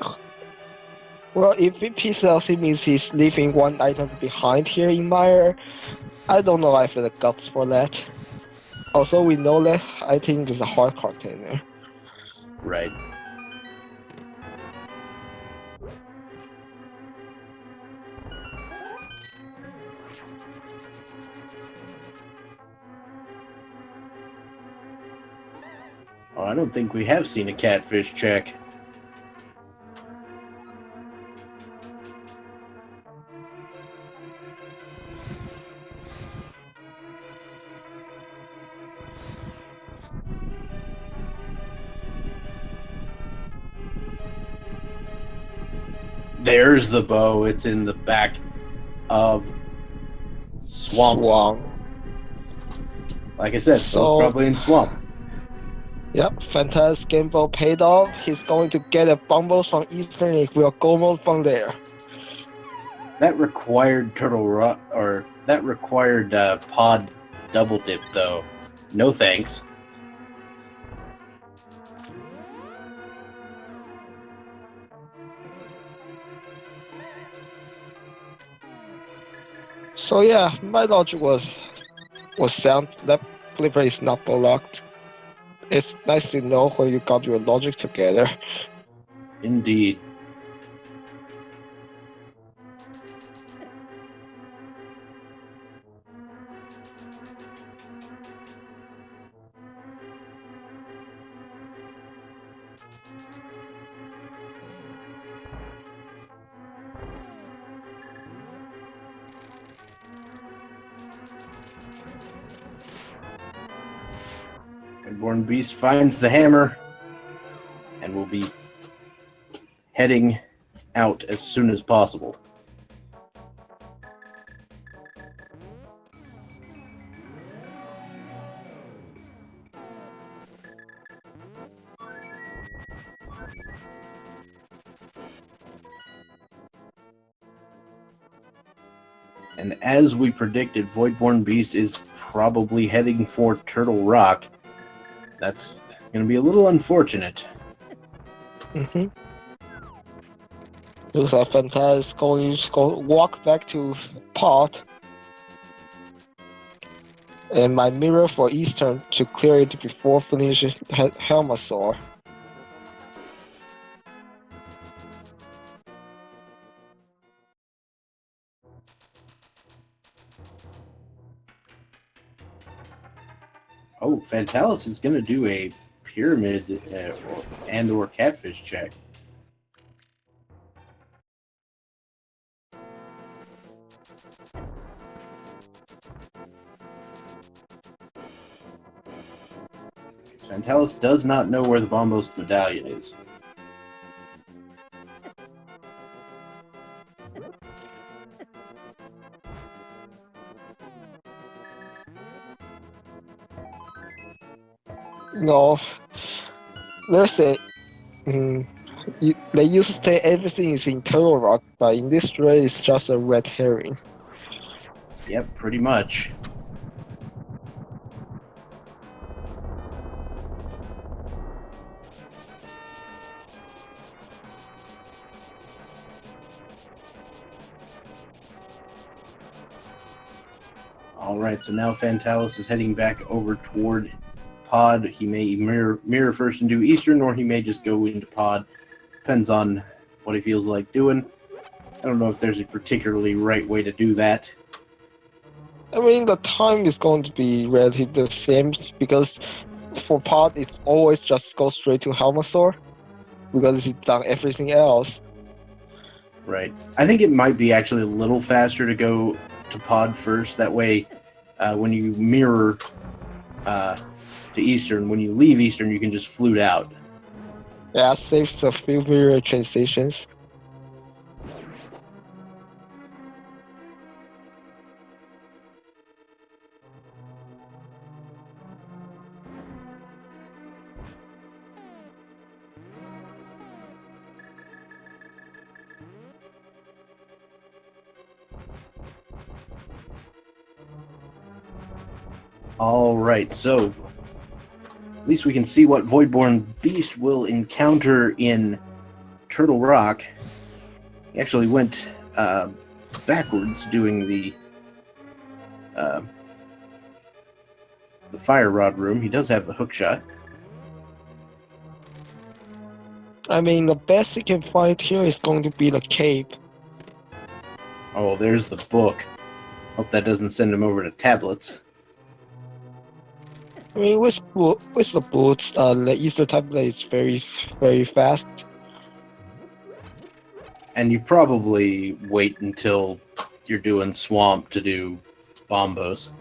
well, if he pieces out, it means he's leaving 1 item behind here in Mire. I don't know if I have the guts for that. Also, we know that I think it's a hard container. Right. Oh, I don't think we have seen a catfish check. There's the bow. It's in the back of Swamp. Like I said, So- probably in Swamp. Yep, Fantallis gamble paid off. He's going to get a Bumbles from Eastern Lake. We'll go mode from there. That required Turtle Rock, or that required Pod double dip, though. No thanks. So yeah, my logic was sound. That flipper is not blocked. It's nice to know when you got your logic together. Indeed. Voidborn Beast finds the hammer and will be heading out as soon as possible. And as we predicted, Voidborn Beast is probably heading for Turtle Rock. That's going to be a little unfortunate. Mm-hmm. Looks like Fantallis going to go walk back to Pot. And my mirror for Eastern to clear it before finishing Helmasaur. Oh, Fantallis is going to do a pyramid and/or catfish check. Fantallis does not know where the Bombos medallion is. No, there's a. They used to say everything is in Turtle Rock, but in this raid it's just a red herring. Yep, pretty much. Alright, so now Fantallis is heading back over toward pod. He may mirror first and do Eastern, or he may just go into pod. Depends on what he feels like doing. I don't know if there's a particularly right way to do that. I mean, the time is going to be relatively the same because for pod, it's always just go straight to Helmasaur because it's done everything else. Right. I think it might be actually a little faster to go to pod first. That way, when you mirror to Eastern, when you leave Eastern, you can just flute out. Yeah, saves a few mirror transitions. All right, so at least we can see what VoidbornBeast will encounter in Turtle Rock. He actually went backwards doing the fire rod room. He does have the hook shot. I mean, the best you can find here is going to be the cave. Oh, there's the book. Hope that doesn't send him over to tablets. I mean, with the boots, the Easter tablet is very fast. And you probably wait until you're doing Swamp to do Bombos.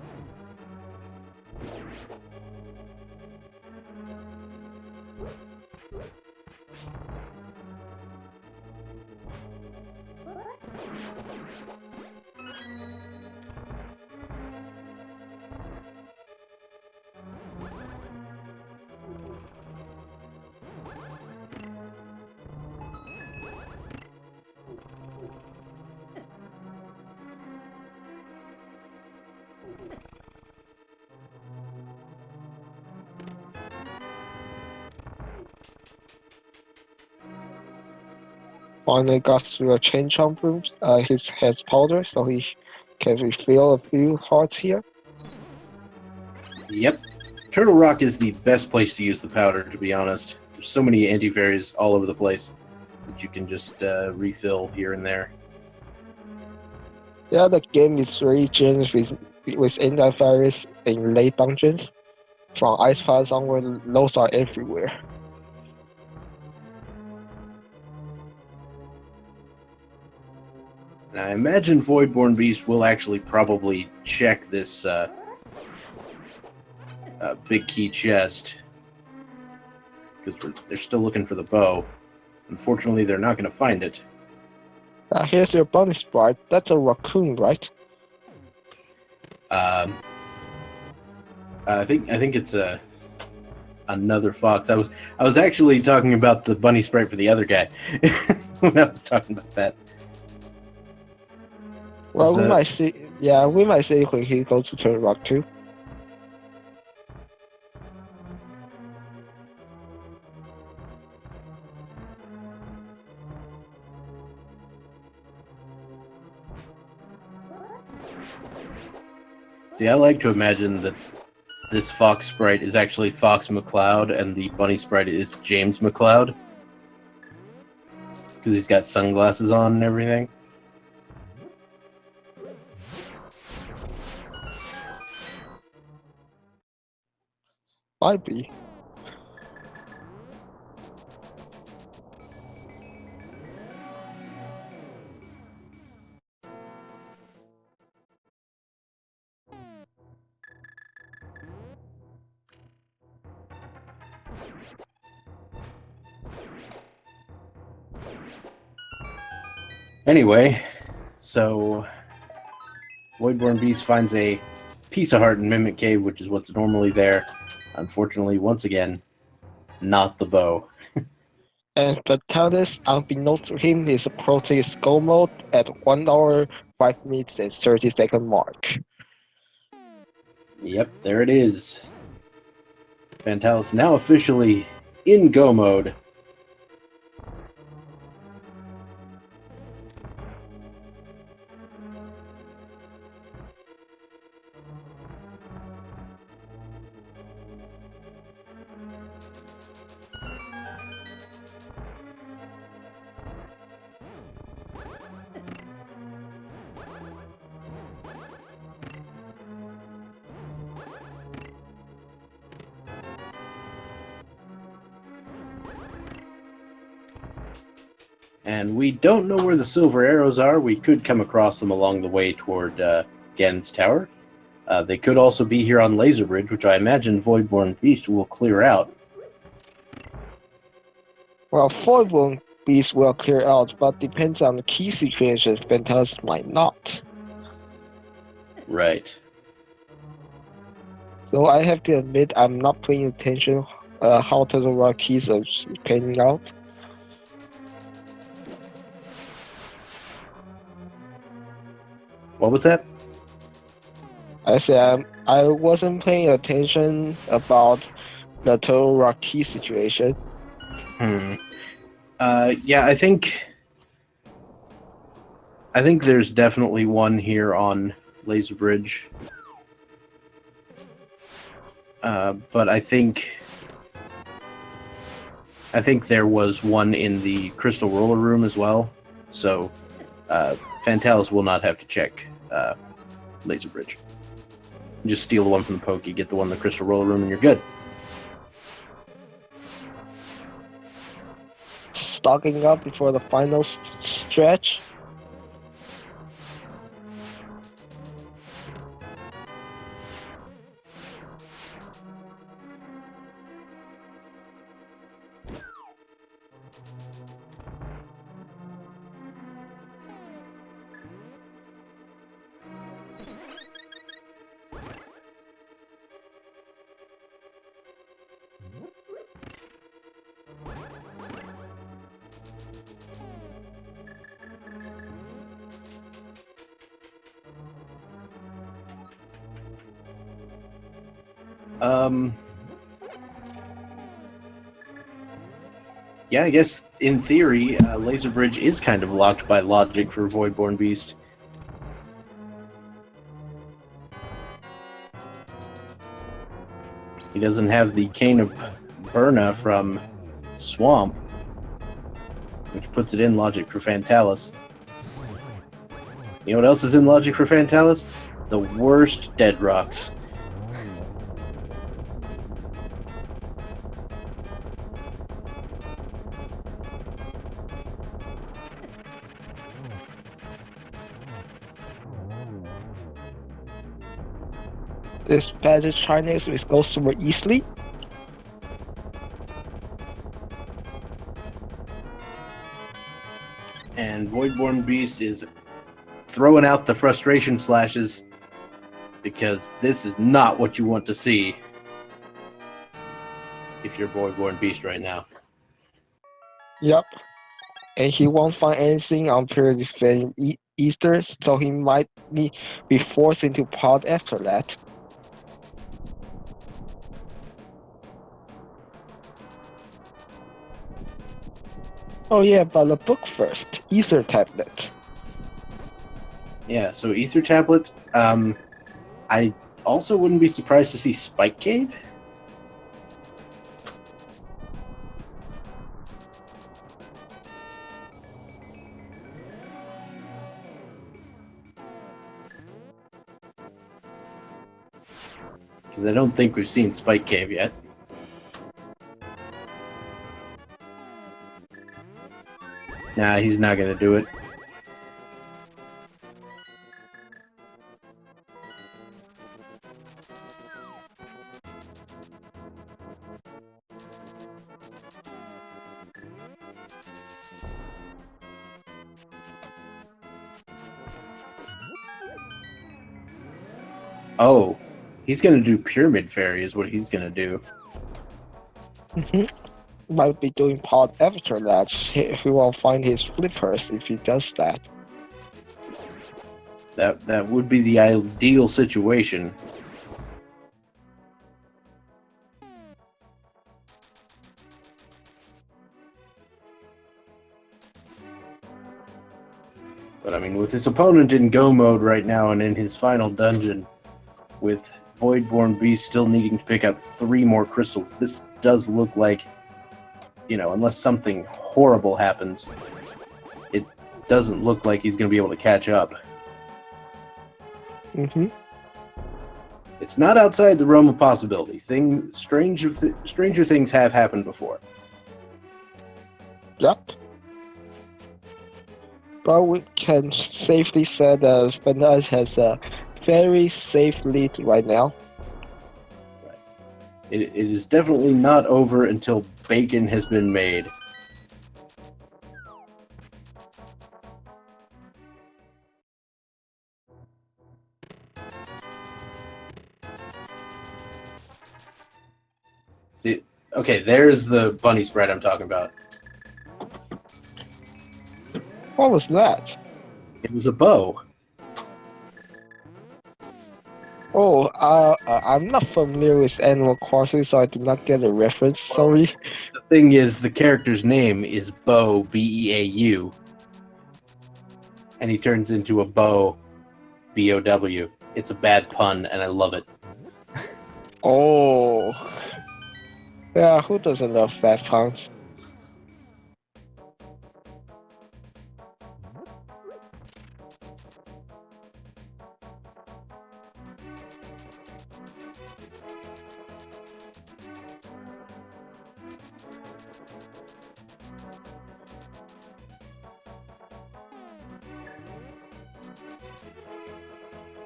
Finally got through a chain chomp room. His head's powder, so he can refill a few hearts here. Yep. Turtle Rock is the best place to use the powder, to be honest. There's so many anti-fairies all over the place that you can just refill here and there. Yeah, the game is very generous with anti-fairies in late dungeons. From Ice Files onward, those are everywhere. And I imagine VoidbornBeast will actually probably check this big key chest, because they're still looking for the bow. Unfortunately, they're not going to find it. Here's your bunny sprite. That's a raccoon, right? I think it's another fox. I was actually talking about the bunny sprite for the other guy when I was talking about that. Well, we might see. Yeah, we might see when he goes to Turtle Rock too. See, I like to imagine that this fox sprite is actually Fox McCloud and the bunny sprite is James McCloud, because he's got sunglasses on and everything. Might be. Anyway, so VoidbornBeast finds a piece of heart in Mimic Cave, which is what's normally there. Unfortunately, once again, not the bow. And Fantallis, unbeknownst to him, is approaching his go mode at 1 hour, 5 minutes, and 30-second mark. Yep, there it is. Fantallis now officially in go mode. And we don't know where the silver arrows are. We could come across them along the way toward Ganon's Tower. They could also be here on Laser Bridge, which I imagine VoidbornBeast will clear out. Well, VoidbornBeast will clear out, but depends on the key situation. Fantallis might not. Right. So I have to admit, I'm not paying attention how Turtle Rock keys are panning out. What was that? I said I wasn't paying attention about the Turtle Rock key situation. Yeah, I think there's definitely one here on Laser Bridge. But I think there was one in the Crystal Roller Room as well. So Fantallis will not have to check Laser Bridge. Just steal the one from the Pokey, get the one in the Crystal Roller Room, and you're good. Stocking up before the final stretch. Yeah, I guess in theory, Laser Bridge is kind of locked by logic for VoidbornBeast. He doesn't have the Cane of Burna from Swamp, which puts it in logic for Fantallis. You know what else is in logic for Fantallis? The worst Dead Rocks. This passage Chinese which goes super easily. And VoidbornBeast is throwing out the frustration slashes because this is not what you want to see if you're VoidbornBeast right now. Yep. And he won't find anything until defend Easter, so he might be forced into pod after that. Oh yeah, but the book first. Ether tablet. Yeah, so Ether Tablet. I also wouldn't be surprised to see Spike Cave. Because I don't think we've seen Spike Cave yet. Nah, he's not going to do it. Oh, he's going to do Pyramid Fairy is what he's going to do. Might be doing pod after that. He will find his flippers if he does that. That would be the ideal situation. But I mean, with his opponent in go mode right now and in his final dungeon, with VoidbornBeast still needing to pick up 3 more crystals, this does look like, unless something horrible happens, it doesn't look like he's going to be able to catch up. It's not outside the realm of possibility. Stranger things have happened before. Yep. But we can safely say that Fantallis has a very safe lead right now. It is definitely not over until bacon has been made. See, okay, there's the bunny spread I'm talking about. What was that? It was a bow. Oh, I'm not familiar with Animal Crossing, so I do not get the reference. Sorry. The thing is, the character's name is Beau, B-E-A-U. And he turns into a bow, B-O-W. It's a bad pun, and I love it. Oh, yeah. Who doesn't love fat puns?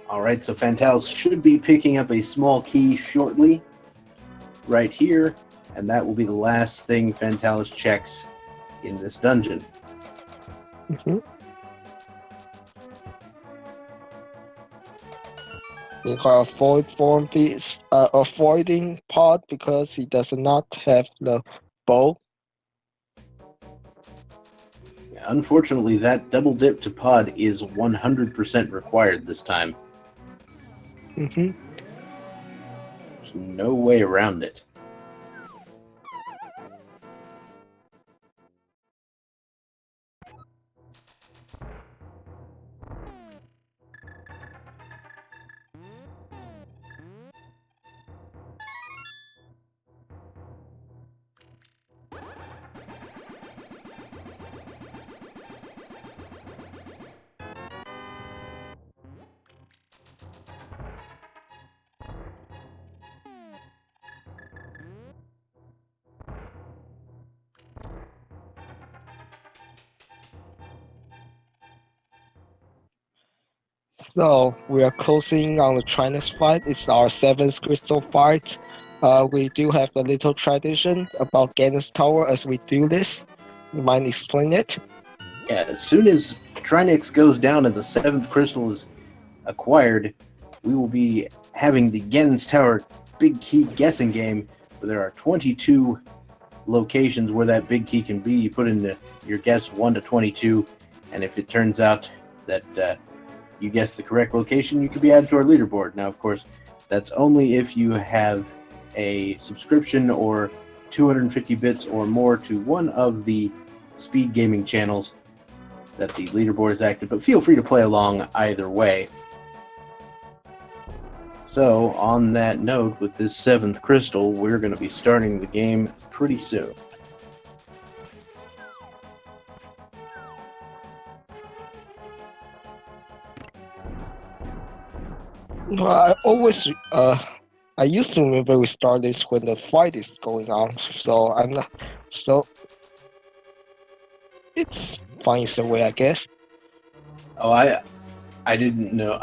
Alright, so Fantallis should be picking up a small key shortly, right here, and that will be the last thing Fantallis checks in this dungeon. Mm-hmm. We call VoidbornBeast avoiding pod because he does not have the bow. Unfortunately, that double dip to pod is 100% required this time. Mm-hmm. There's no way around it. So we are closing on the China's fight. It's our 7th crystal fight. We do have a little tradition about Ganon's Tower as we do this. You mind explain it? Yeah, as soon as Trinix goes down and the 7th crystal is acquired, we will be having the Ganon's Tower big key guessing game, where there are 22 locations where that big key can be. You put in your guess 1 to 22, and if it turns out that you guess the correct location, you could be added to our leaderboard. Now, of course, that's only if you have a subscription or 250 bits or more to one of the speed gaming channels that the leaderboard is active, but feel free to play along either way. So, on that note, with this 7th crystal, we're going to be starting the game pretty soon. Well, I used to remember we start this when the fight is going on, so I'm not, so it's fine the way, I guess. Oh, I didn't know.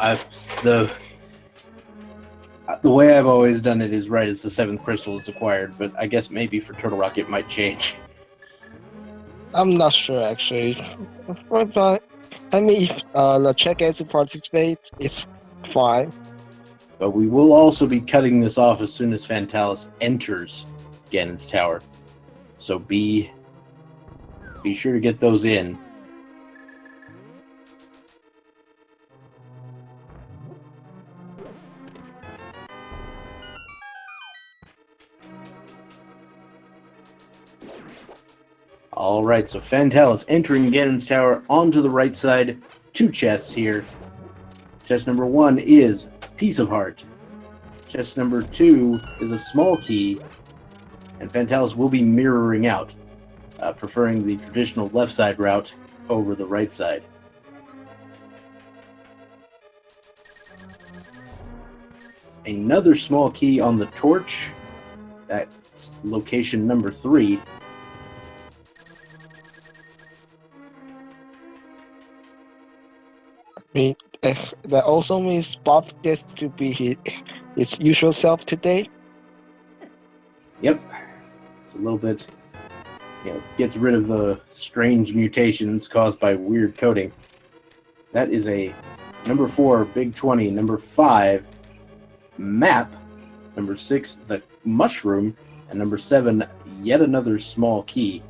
The way I've always done it is right as the 7th crystal is acquired, but I guess maybe for Turtle Rock it might change. I'm not sure actually, but I mean, if the chat gets to participate, it's fine. But we will also be cutting this off as soon as Fantallis enters Ganon's Tower. So be sure to get those in. Alright, so Fantallis entering Ganon's Tower onto the right side. 2 chests here. Chest number 1 is Piece of Heart. Chest number 2 is a small key, and Fantallis will be mirroring out, preferring the traditional left side route over the right side. Another small key on the torch, that's location number 3. Me, that also means Bob gets to be his usual self today. Yep. It's a little bit, gets rid of the strange mutations caused by weird coding. That is a number 4, Big 20. Number 5, Map. Number 6, the Mushroom. And number 7, yet another small key.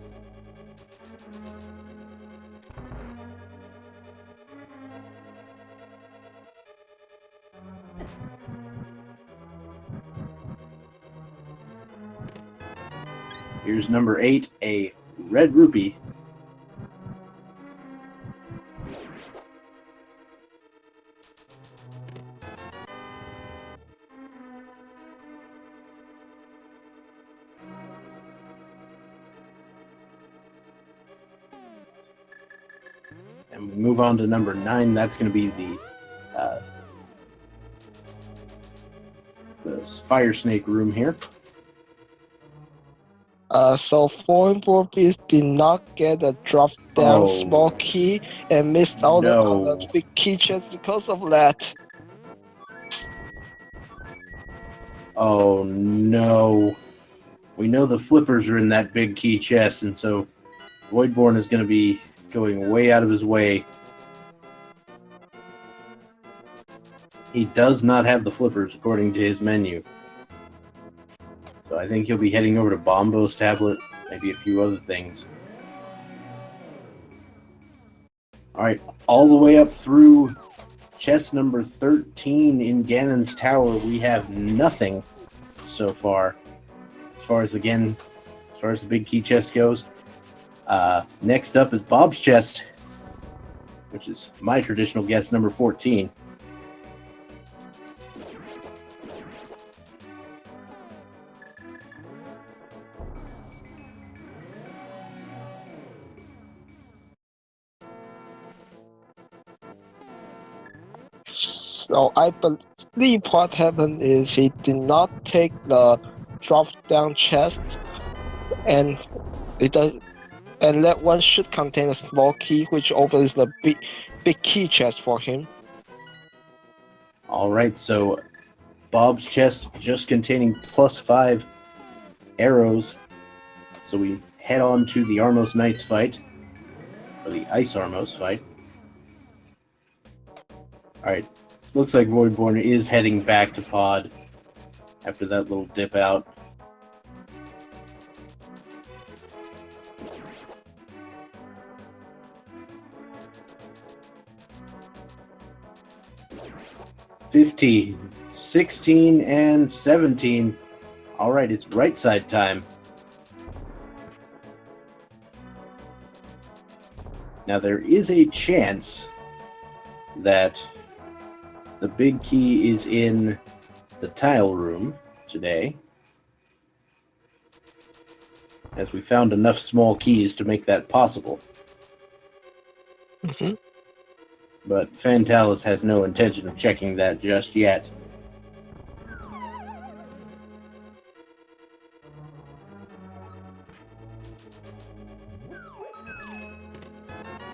Here's number 8, a red rupee. And we move on to number 9. That's going to be the fire snake room here. So VoidbornBeast did not get a drop-down small key and missed out on the big key chest because of that. Oh no. We know the flippers are in that big key chest, and so Voidborn is going to be going way out of his way. He does not have the flippers according to his menu. So I think he'll be heading over to Bombo's tablet, maybe a few other things. Alright, all the way up through chest number 13 in Ganon's tower, we have nothing so far. As far as the big key chest goes. Next up is Bob's chest, which is my traditional guess, number 14. So I believe what happened is he did not take the drop-down chest, and that one should contain a small key, which opens the big key chest for him. All right, so Bob's chest just containing +5 arrows. So we head on to the Armos Knights fight, or the Ice Armos fight. All right, looks like Voidborn is heading back to Pod after that little dip out. $15, $16, and $17. All right, it's right side time. Now there is a chance that the big key is in the tile room today, as we found enough small keys to make that possible. Mm-hmm. But Fantallis has no intention of checking that just yet.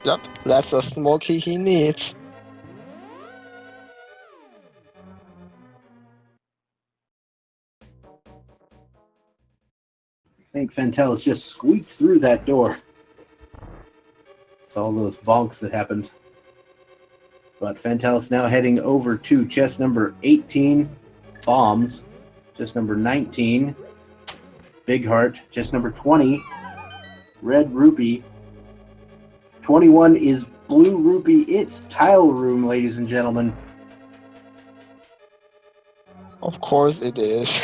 Yep, that's a small key he needs. I think Fantallis just squeaked through that door with all those bonks that happened. But Fantallis now heading over to chest number 18, bombs. Chest number 19, big heart. Chest number 20, red rupee. 21 is blue rupee. It's tile room, ladies and gentlemen. Of course it is.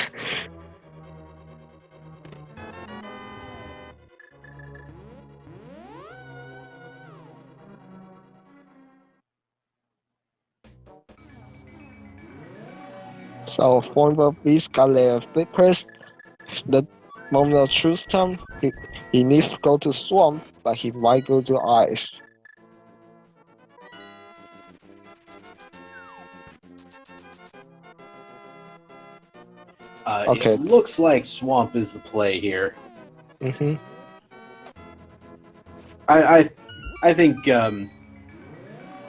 So VoidbornBeast got their flippers. The moment of truth time, he needs to go to swamp, but he might go to ice. Okay. It looks like swamp is the play here. Mm-hmm. I think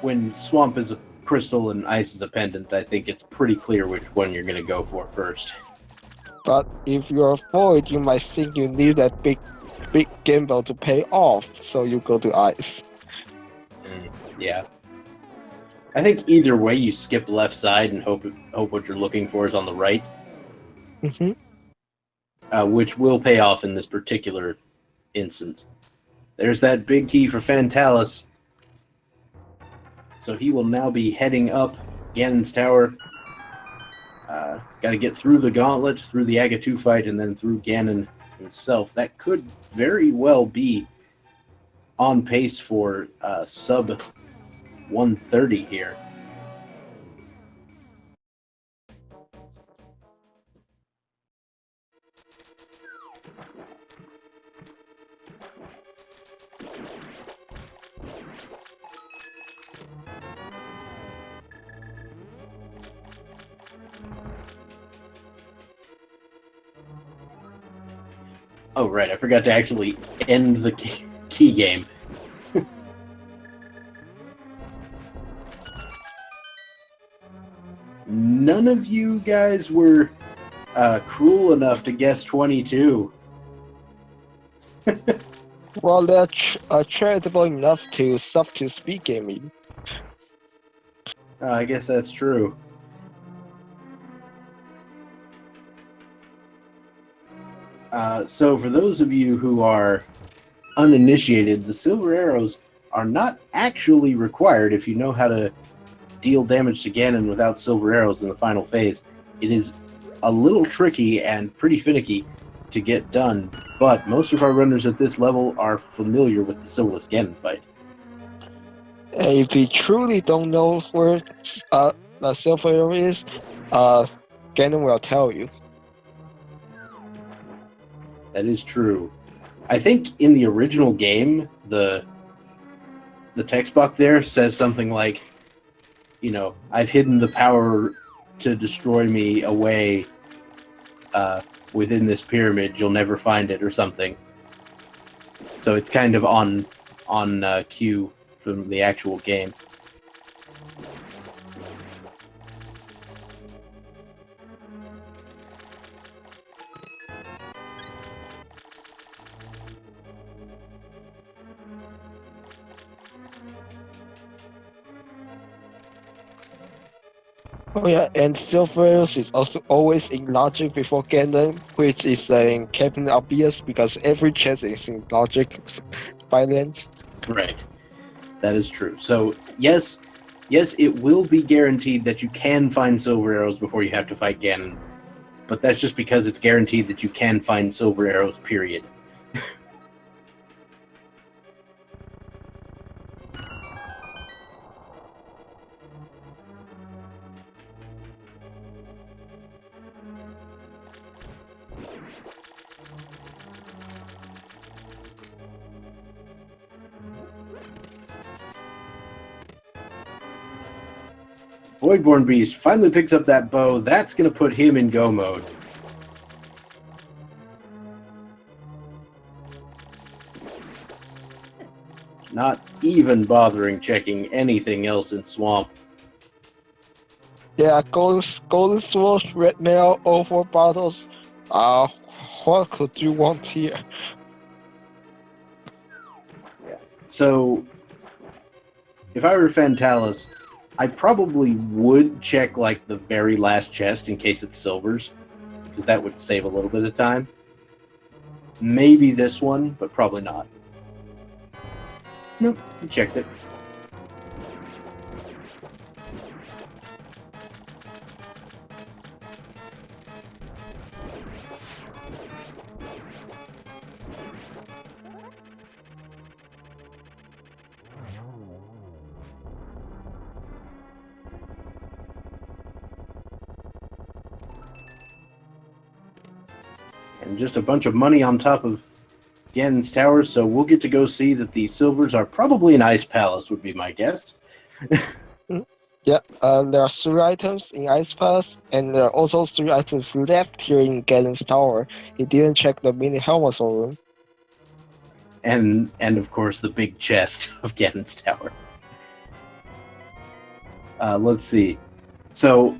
when Swamp is a crystal and Ice is a pendant, I think it's pretty clear which one you're going to go for first. But if you're Void, you might think you need that big gamble to pay off, so you go to Ice. Yeah. I think either way, you skip left side and hope what you're looking for is on the right, which will pay off in this particular instance. There's that big key for Fantallis. So he will now be heading up Ganon's Tower. Got to get through the gauntlet, through the Aga 2 fight, and then through Ganon himself. That could very well be on pace for sub 130 here. Oh, right. I forgot to actually end the key game. None of you guys were cruel enough to guess 22. Well, they're charitable enough to sub to speed gaming. I guess that's true. So for those of you who are uninitiated, the silver arrows are not actually required if you know how to deal damage to Ganon without silver arrows in the final phase. It is a little tricky and pretty finicky to get done, but most of our runners at this level are familiar with the Soulless Ganon fight. If you truly don't know where the silver arrow is, Ganon will tell you. That is true. I think in the original game, the text box there says something like, you know, I've hidden the power to destroy me away within this pyramid. You'll never find it, or something. So it's kind of on cue from the actual game. Oh yeah, and silver arrows is also always in logic before Ganon, which is Captain Obvious because every chest is in logic by then. Right. That is true. So yes, it will be guaranteed that you can find silver arrows before you have to fight Ganon, but that's just because it's guaranteed that you can find silver arrows, period. VoidbornBeast finally picks up that bow. That's going to put him in go mode. Not even bothering checking anything else in Swamp. Yeah, golden sword, red mail, over bottles. What could you want here? Yeah. So, if I were Fantallis, I probably would check like the very last chest in case it's silvers, because that would save a little bit of time. Maybe this one, but probably not. Nope, you checked it. And just a bunch of money on top of Ganon's Tower, so we'll get to go see that the silvers are probably in Ice Palace, would be my guess. Yeah, there are 3 items in Ice Palace, and there are also 3 items left here in Ganon's Tower. He didn't check the mini Helmasaur room. And of course the big chest of Ganon's Tower. Let's see. So,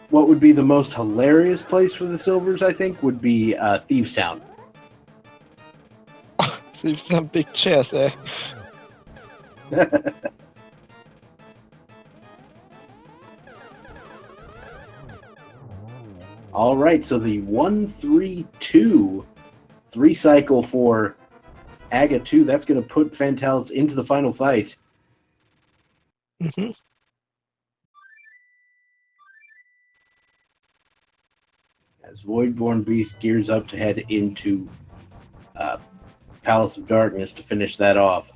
what would be the most hilarious place for the silvers? I think would be Thieves Town. Seems some big chest, eh? All right, so the 1-3-2 3-cycle for Aga 2, that's going to put Fantallis into the final fight. Mm-hmm. As VoidbornBeast gears up to head into Palace of Darkness to finish that off.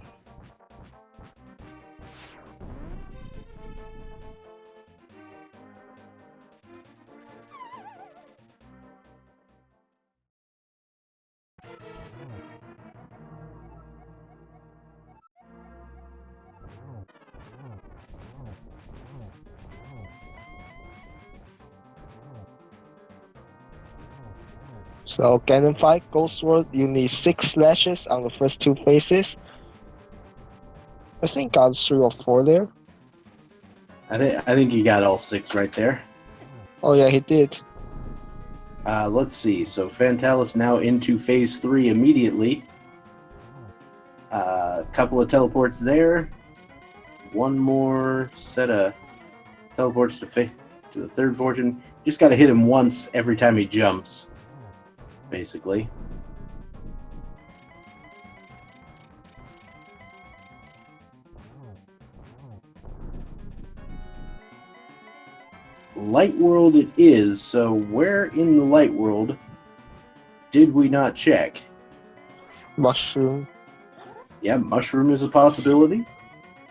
So Ganon fight, Ghost Sword, you need 6 slashes on the first 2 phases. I think got 3 or 4 there. I think he got all 6 right there. Oh yeah, he did. Let's see. So Fantallis now into phase 3 immediately. A couple of teleports there. One more set of teleports to the third portion. Just got to hit him once every time he jumps, basically. Light World it is, so where in the Light World did we not check? Mushroom. Yeah, Mushroom is a possibility.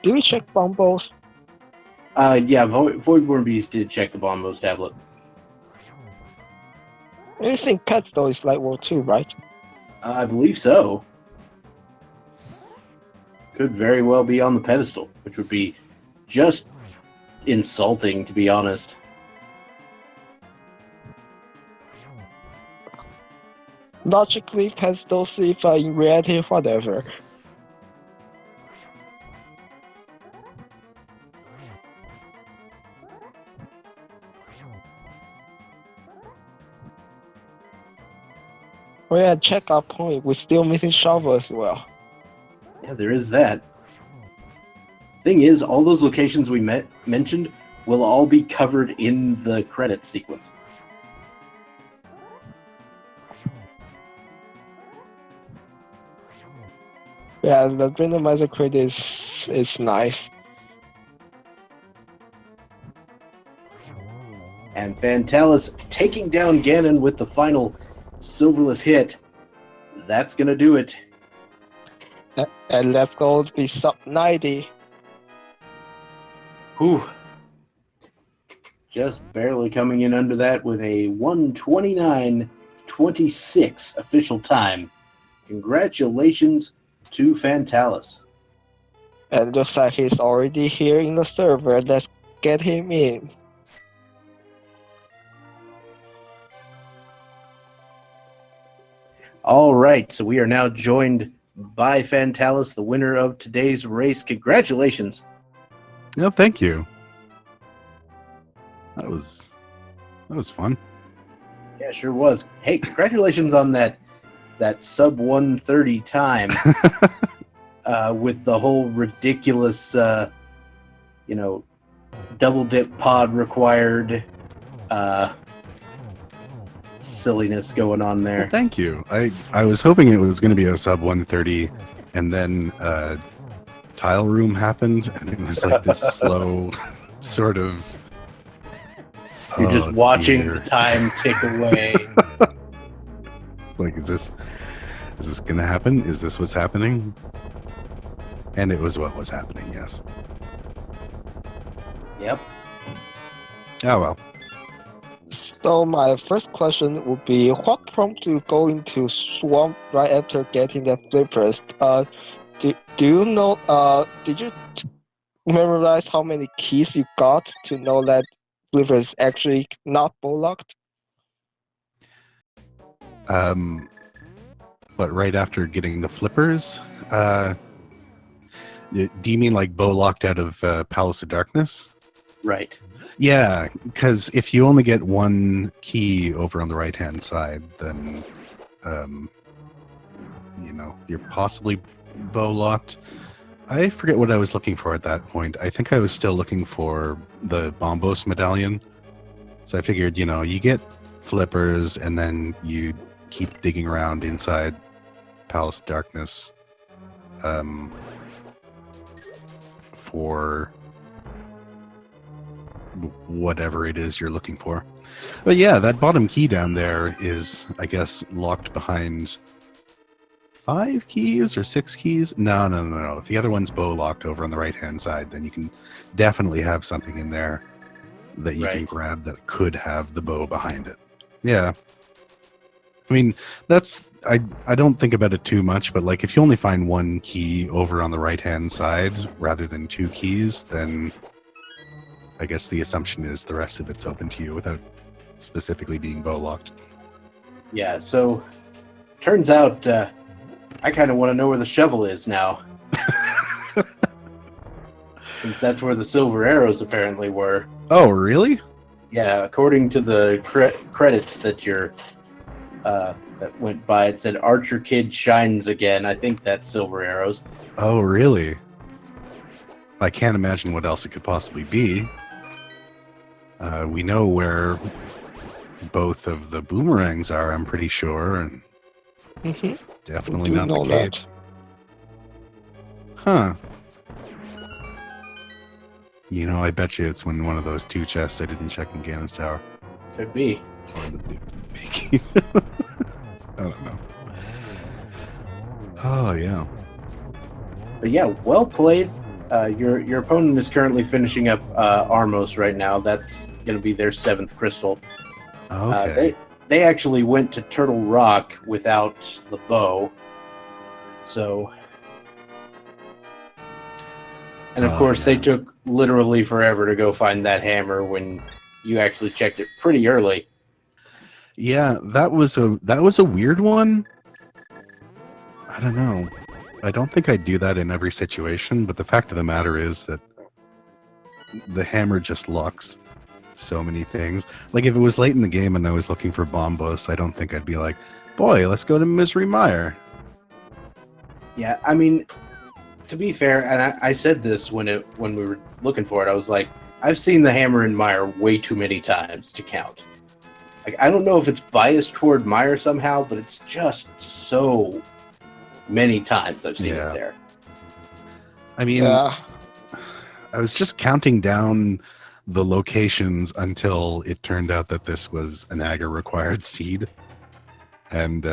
Did we check Bombos? Yeah, VoidbornBeast did check the Bombos tablet. I think Pets though is Light World 2, right? I believe so. Could very well be on the pedestal, which would be just insulting, to be honest. Logically, Pets don't see if in reality, whatever. Oh yeah, check our point. We're still missing Shovel as well. Yeah, there is that. Thing is, all those locations we mentioned will all be covered in the credits sequence. Yeah, the randomizer credit is nice. And Fantallis taking down Ganon with the final silverless hit. That's going to do it. And let's go be sub 90. Whew. Just barely coming in under that with a 1:29.26 official time. Congratulations to Fantallis. And looks like he's already here in the server. Let's get him in. All right, so we are now joined by Fantallis, the winner of today's race. Congratulations. No, thank you. That was fun. Yeah, sure was. Hey, congratulations on that sub 1:30 time with the whole ridiculous double dip pod required silliness going on there. Well, thank you. I was hoping it was going to be a sub 130, and then tile room happened, and it was like this slow sort of. You're just watching the time tick away. Like, is this going to happen? Is this what's happening? And it was what was happening. Yes. Yep. Oh well. So my first question would be, what prompted you to go into Swamp right after getting the flippers? Do you know? Did you memorize how many keys you got to know that flippers actually not bow locked? But right after getting the flippers, do you mean like bow locked out of Palace of Darkness? Right. Yeah, because if you only get one key over on the right-hand side, then, you're possibly bow locked. I forget what I was looking for at that point. I think I was still looking for the Bombos medallion. So I figured, you get flippers and then you keep digging around inside Palace Darkness for whatever it is you're looking for. But yeah, that bottom key down there is, I guess, locked behind 5 keys or 6 keys. No. If the other one's bow locked over on the right-hand side, then you can definitely have something in there that you can grab that could have the bow behind it. Yeah. I mean, I don't think about it too much, but like if you only find one key over on the right-hand side rather than 2 keys, then I guess the assumption is the rest of it's open to you without specifically being bow locked. Yeah, so turns out I kind of want to know where the shovel is now. Since that's where the silver arrows apparently were. Oh, really? Yeah, according to the credits that that went by, it said Archer Kid shines again. I think that's silver arrows. Oh, really? I can't imagine what else it could possibly be. We know where both of the boomerangs are, I'm pretty sure, and definitely not the cave. That. Huh. I bet you it's in one of those 2 chests I didn't check in Ganon's Tower. Could be. Or the big I don't know. Oh, yeah. But yeah, well played. Your opponent is currently finishing up Armos right now. That's going to be their 7th crystal. Okay. They actually went to Turtle Rock without the bow. So... And of course, they took literally forever to go find that hammer when you actually checked it pretty early. Yeah, that was a weird one. I don't know. I don't think I'd do that in every situation, but the fact of the matter is that the hammer just locks so many things. Like if it was late in the game and I was looking for Bombos, I don't think I'd be like, boy, let's go to Misery Mire. Yeah, I mean, to be fair, and I said this when we were looking for it, I was like, I've seen the hammer in Mire way too many times to count. Like, I don't know if it's biased toward Mire somehow, but it's just so many times I've seen it there. I mean, I was just counting down the locations until it turned out that this was an agar-required seed. And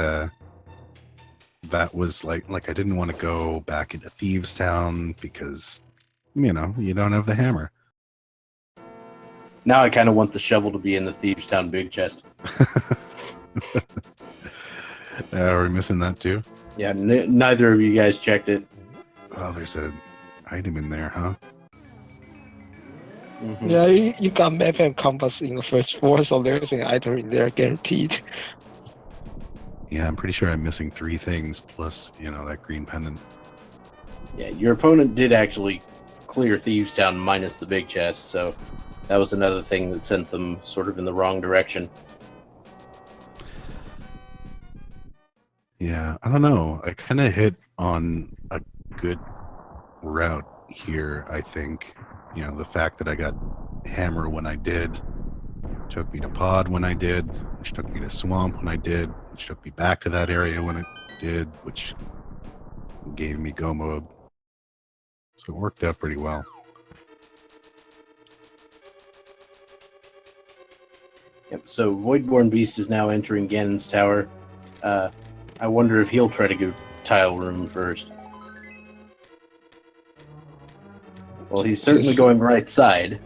that was like I didn't want to go back into Thieves Town because, you don't have the hammer. Now I kind of want the shovel to be in the Thieves Town big chest. Are we missing that too? Yeah, neither of you guys checked it. Oh, there's an item in there, huh? Mm-hmm. Yeah, you got map and compass in the first floor, so there's an item in there guaranteed. Yeah, I'm pretty sure I'm missing 3 things, plus, that green pendant. Yeah, your opponent did actually clear Thieves Town minus the big chest, so that was another thing that sent them sort of in the wrong direction. Yeah, I don't know. I kind of hit on a good route here, I think. The fact that I got hammer when I did, took me to pod when I did, which took me to swamp when I did, which took me back to that area when it did, which gave me go mode. So it worked out pretty well. Yep, so VoidbornBeast is now entering Ganon's Tower. I wonder if he'll try to go tile room first. Well, he's certainly going right side.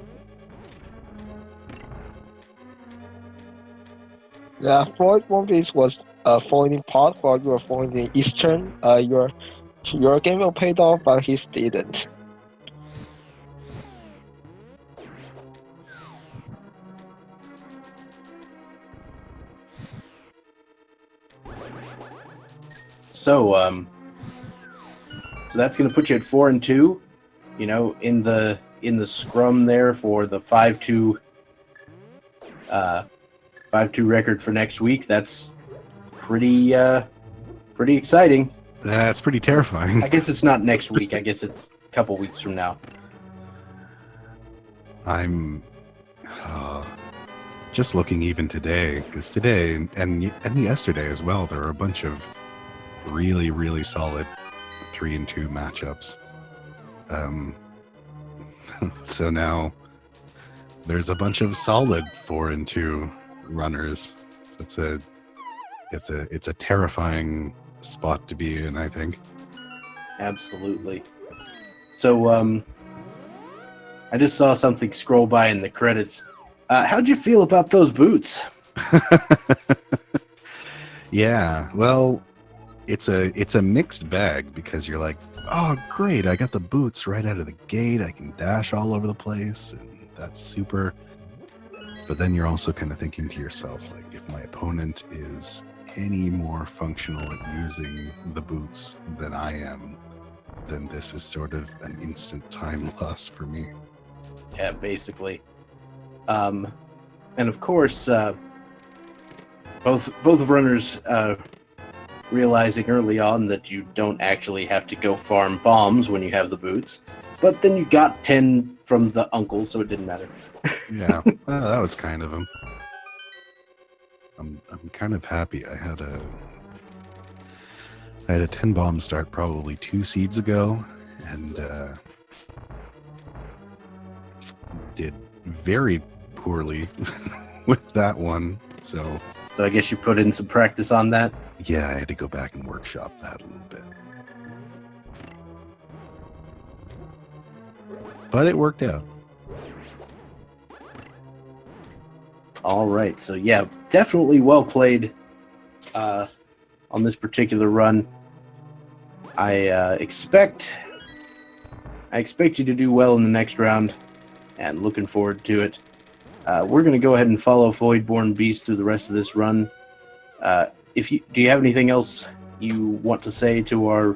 Yeah, VoidbornBeast was following part while you were following the eastern. Your game will paid off, but his didn't. So that's going to put you at 4 and 2. In in the scrum there for the 5-2 record for next week. That's pretty exciting. That's pretty terrifying. I guess it's not next week. I guess it's a couple weeks from now. I'm just looking even today, because today and yesterday as well, there are a bunch of really, really solid 3-2 matchups. So now there's a bunch of solid 4-2 runners. So it's a terrifying spot to be in, I think. Absolutely. So, I just saw something scroll by in the credits. How'd you feel about those boots? Yeah, well, it's a mixed bag, because you're like, oh great, I got the boots right out of the gate, I can dash all over the place, and that's super. But then you're also kind of thinking to yourself, like, if my opponent is any more functional at using the boots than I am, then this is sort of an instant time loss for me. Yeah, basically. And of course, both runners realizing early on that you don't actually have to go farm bombs when you have the boots, but then you got 10 from the uncle, so it didn't matter. Yeah, that was kind of him. I'm kind of happy. I had a 10 bomb start probably 2 seeds ago, and did very poorly with that one. So I guess you put in some practice on that. yeah, I had to go back and workshop that a little bit. But it worked out. All right, so yeah, definitely well played on this particular run. I expect you to do well in the next round, and looking forward to it. We're going to go ahead and follow VoidbornBeast through the rest of this run. Do you have anything else you want to say to our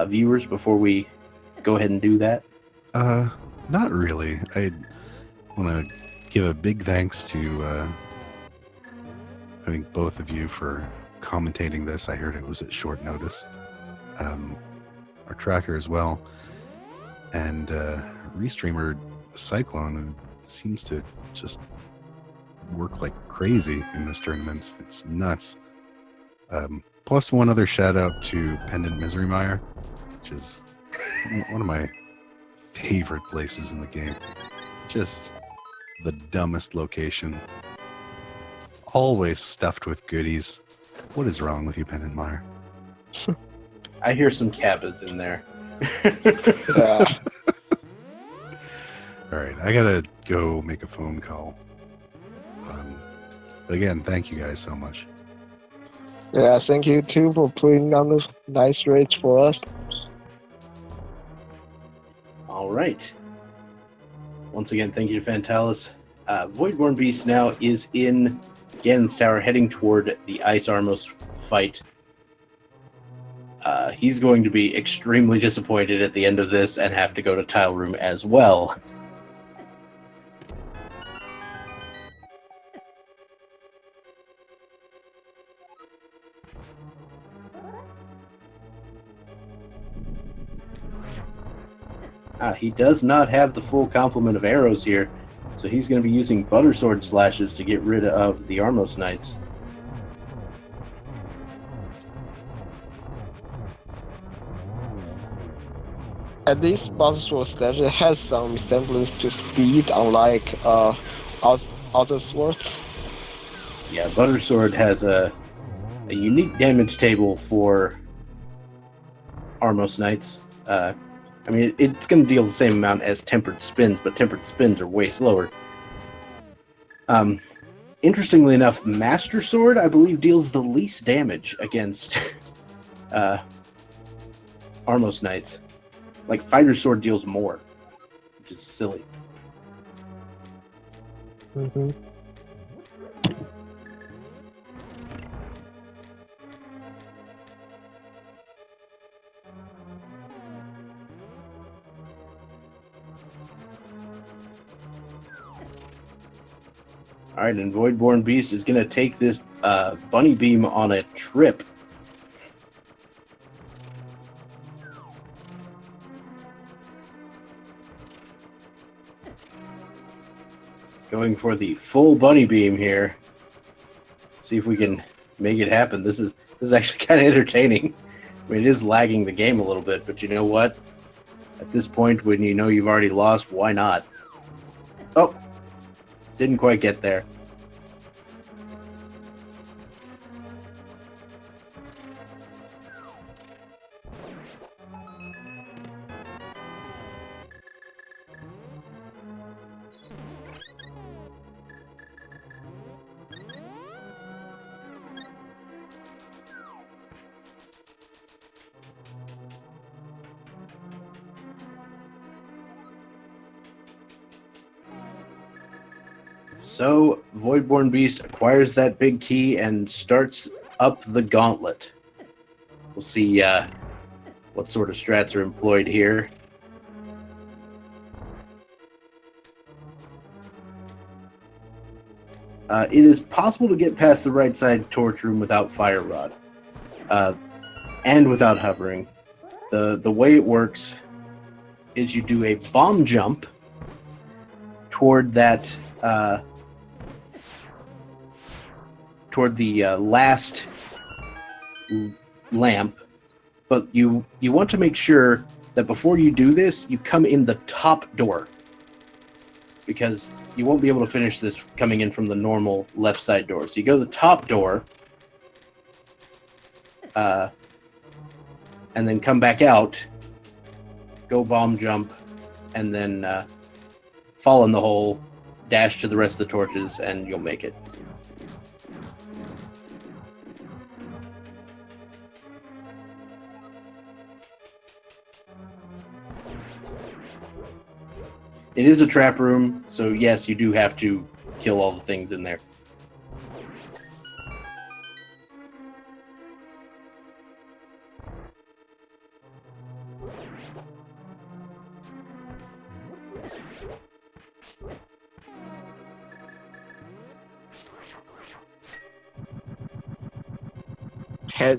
viewers before we go ahead and do that? Not really. I want to give a big thanks to I think both of you for commentating this. I heard it was at short notice. Our tracker as well, and restreamer Cyclone, who seems to just work like crazy in this tournament. It's nuts. Plus one other shout out to Pendant Misery Mire, which is one of my favorite places in the game. Just the dumbest location. Always stuffed with goodies. What is wrong with you, Pendant Mire? I hear some Kabbas in there. Yeah. All right, I gotta go make a phone call. But again, thank you guys so much. Yeah, thank you too for putting on the nice rates for us. All right. Once again, thank you to Fantallis. VoidbornBeast now is in Ganon's Tower, heading toward the Ice Armos fight. He's going to be extremely disappointed at the end of this and have to go to Tile Room as well. He does not have the full complement of arrows here, so he's going to be using Butter Sword slashes to get rid of the Armos Knights. At least Buzzsword Slash has some resemblance to speed, unlike other swords. Yeah, Butter Sword has a unique damage table for Armos Knights. I mean, it's going to deal the same amount as Tempered Spins, but Tempered Spins are way slower. Interestingly enough, Master Sword, I believe, deals the least damage against Armos Knights. Like, Fighter Sword deals more, which is silly. Mm-hmm. All right, and VoidbornBeast is going to take this bunny beam on a trip. Going for the full bunny beam here. See if we can make it happen. This is actually kind of entertaining. I mean, it is lagging the game a little bit, but you know what? At this point, when you know you've already lost, why not? Oh, didn't quite get there. So, VoidbornBeast acquires that big key and starts up the gauntlet. We'll see what sort of strats are employed here. It is possible to get past the right side torch room without fire rod, and without hovering. The way it works is you do a bomb jump toward that toward the last lamp, but you want to make sure that before you do this, you come in the top door, because you won't be able to finish this coming in from the normal left side door. So you go to the top door, and then come back out, go bomb jump, and then fall in the hole, dash to the rest of the torches, and you'll make it. It is a trap room, so yes, you do have to kill all the things in there.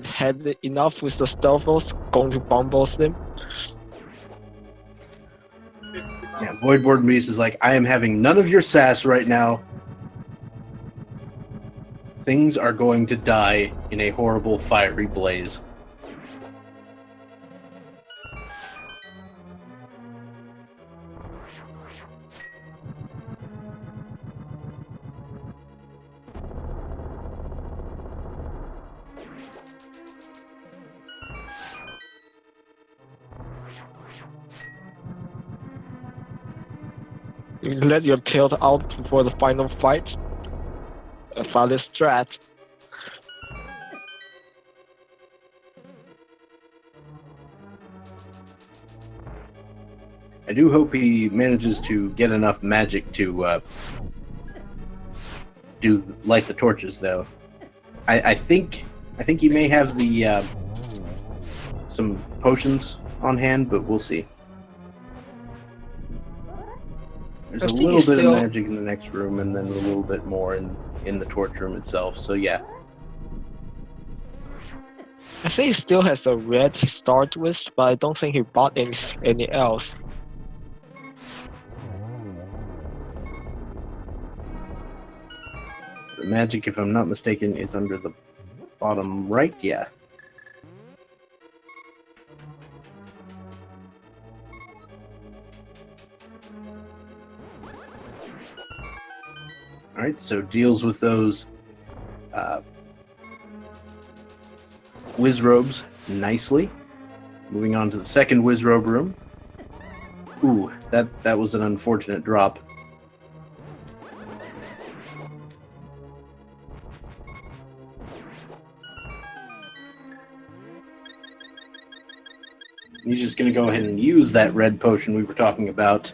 Had enough with the stealthos, going to bombos them. Yeah, VoidbornBeast is like, I am having none of your sass right now. Things are going to die in a horrible fiery blaze. You let your tail out for the final fight. A valid strat. I do hope he manages to get enough magic to light the torches, though. I think he may have the some potions on hand, but we'll see. There's a little bit of magic in the next room, and then a little bit more in the torch room itself. So yeah. I think he still has a red to start with, but I don't think he bought any else. The magic, if I'm not mistaken, is under the bottom right. Yeah. All right, so deals with those Wizrobes nicely. Moving on to the second Wizrobe room. Ooh, that was an unfortunate drop. He's just going to go ahead and use that red potion we were talking about.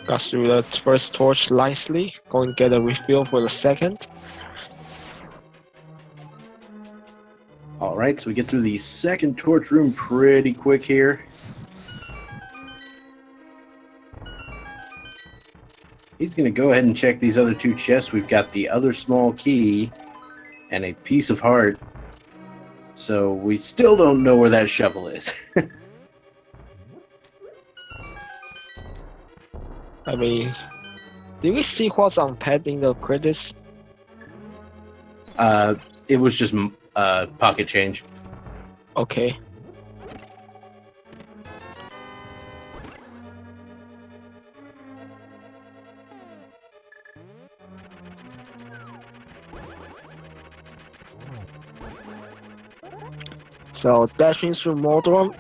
Got through the first torch nicely. Going to get a refill for the second. All right, so we get through the second torch room pretty quick here. He's going to go ahead and check these other two chests. We've got the other small key and a piece of heart. So we still don't know where that shovel is. I mean, did we see what's unpacked in the credits? It was just pocket change. Okay. So dashing through Mordor,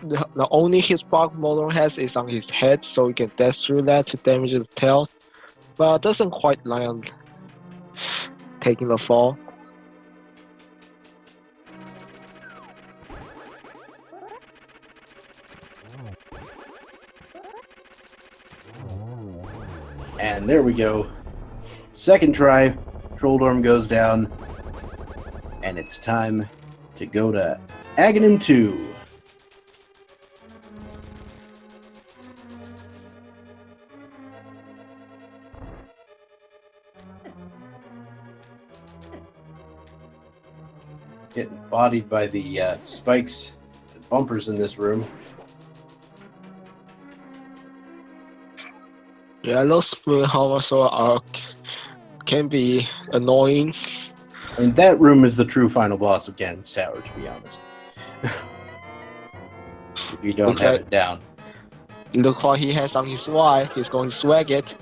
the only hitbox Mordor has is on his head, so you can dash through that to damage his tail, but doesn't quite land taking the fall. And there we go. Second try, Trolldorm goes down, and it's time to go to Aghanim 2. Getting bodied by the spikes and bumpers in this room. Yeah, those smooth also can be annoying. I mean, that room is the true final boss of Ganon's Tower, to be honest. If you don't Looks have like- it down. Look what he has on his Y, he's going to swag it.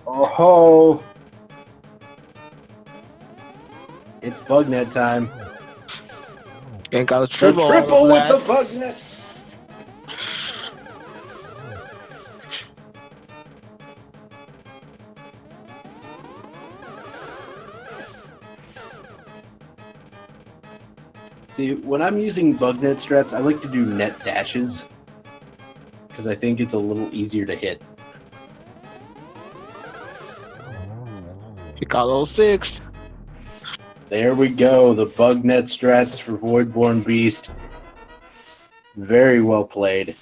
Oh ho! It's bugnet time. And got a The triple. triple with that. the bugnet! See, when I'm using bugnet strats, I like to do net dashes. Because I think it's a little easier to hit. He got 06. There we go, the bugnet strats for VoidbornBeast. Very well played.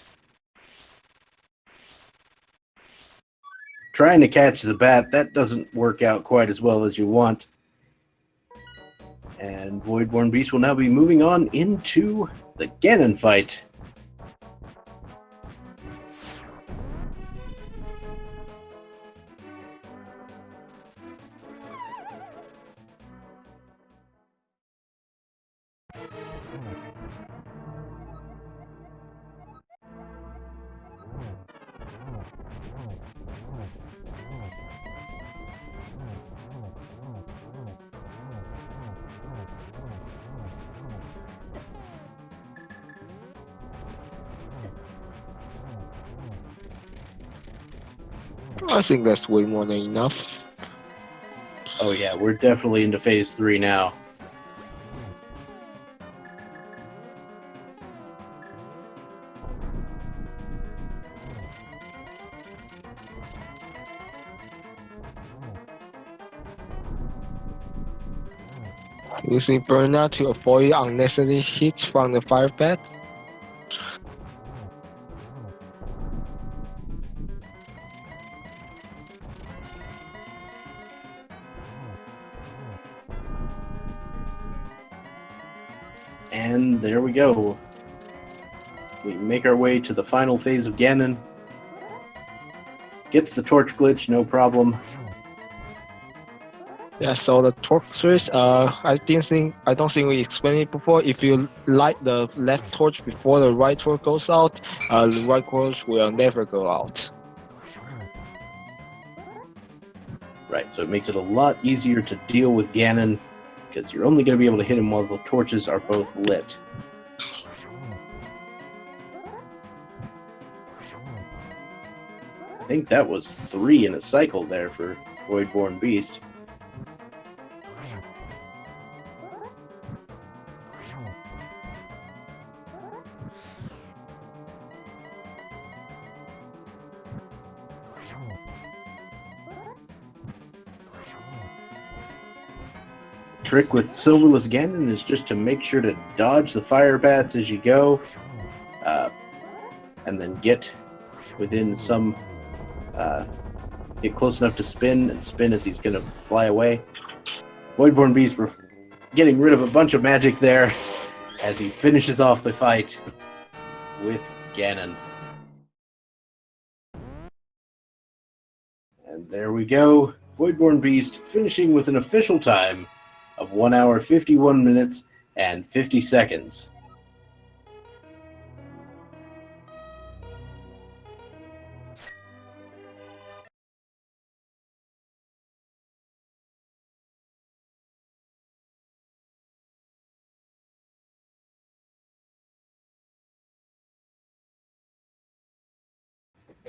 Trying to catch the bat, that doesn't work out quite as well as you want. And VoidbornBeast will now be moving on into the Ganon fight. I think that's way more than enough. Oh yeah, we're definitely into phase 3 now. Using burnout to avoid unnecessary hits from the fire bat. And there we go. We make our way to the final phase of Ganon. Gets the torch glitch, no problem. Yeah, so the torches, I don't think we explained it before. If you light the left torch before the right torch goes out, the right torch will never go out. Right, so it makes it a lot easier to deal with Ganon, because you're only going to be able to hit him while the torches are both lit. I think that was 3 in a cycle there for VoidbornBeast. trick with Silverless Ganon is just to make sure to dodge the fire bats as you go, and then get within some, get close enough to spin, and spin as he's going to fly away. VoidbornBeast getting rid of a bunch of magic there as he finishes off the fight with Ganon. And there we go. VoidbornBeast finishing with an official time of 1 hour, 51 minutes, and 50 seconds.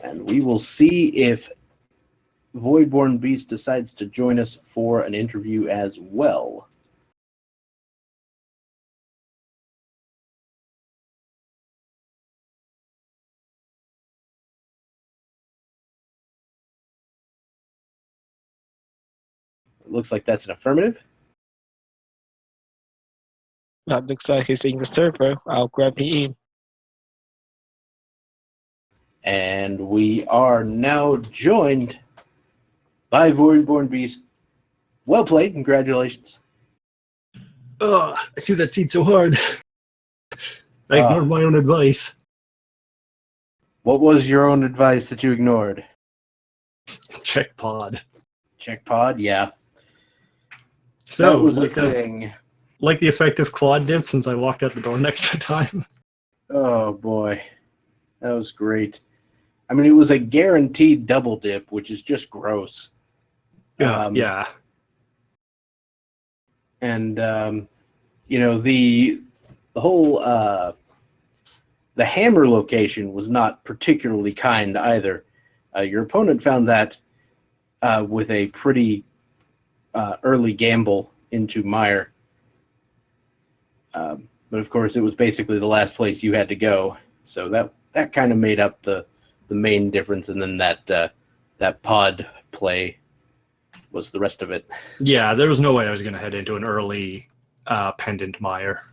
And we will see if VoidbornBeast decides to join us for an interview as well. It looks like that's an affirmative. That looks like he's in the server. I'll grab him in. And we are now joined by VoidbornBeast. Well played, congratulations. I threw that seed so hard. I ignored my own advice. What was your own advice that you ignored? Check pod. Check pod, yeah. So that was like a thing. Like the effective quad dip since I walked out the door an extra time. Oh boy, that was great. I mean, it was a guaranteed double dip, which is just gross. Yeah. And you know, the whole the hammer location was not particularly kind either. Your opponent found that with a pretty early gamble into Meyer. But of course, it was basically the last place you had to go, so that kind of made up the main difference, and then that pod play was the rest of it. Yeah, there was no way I was going to head into an early pendant mire.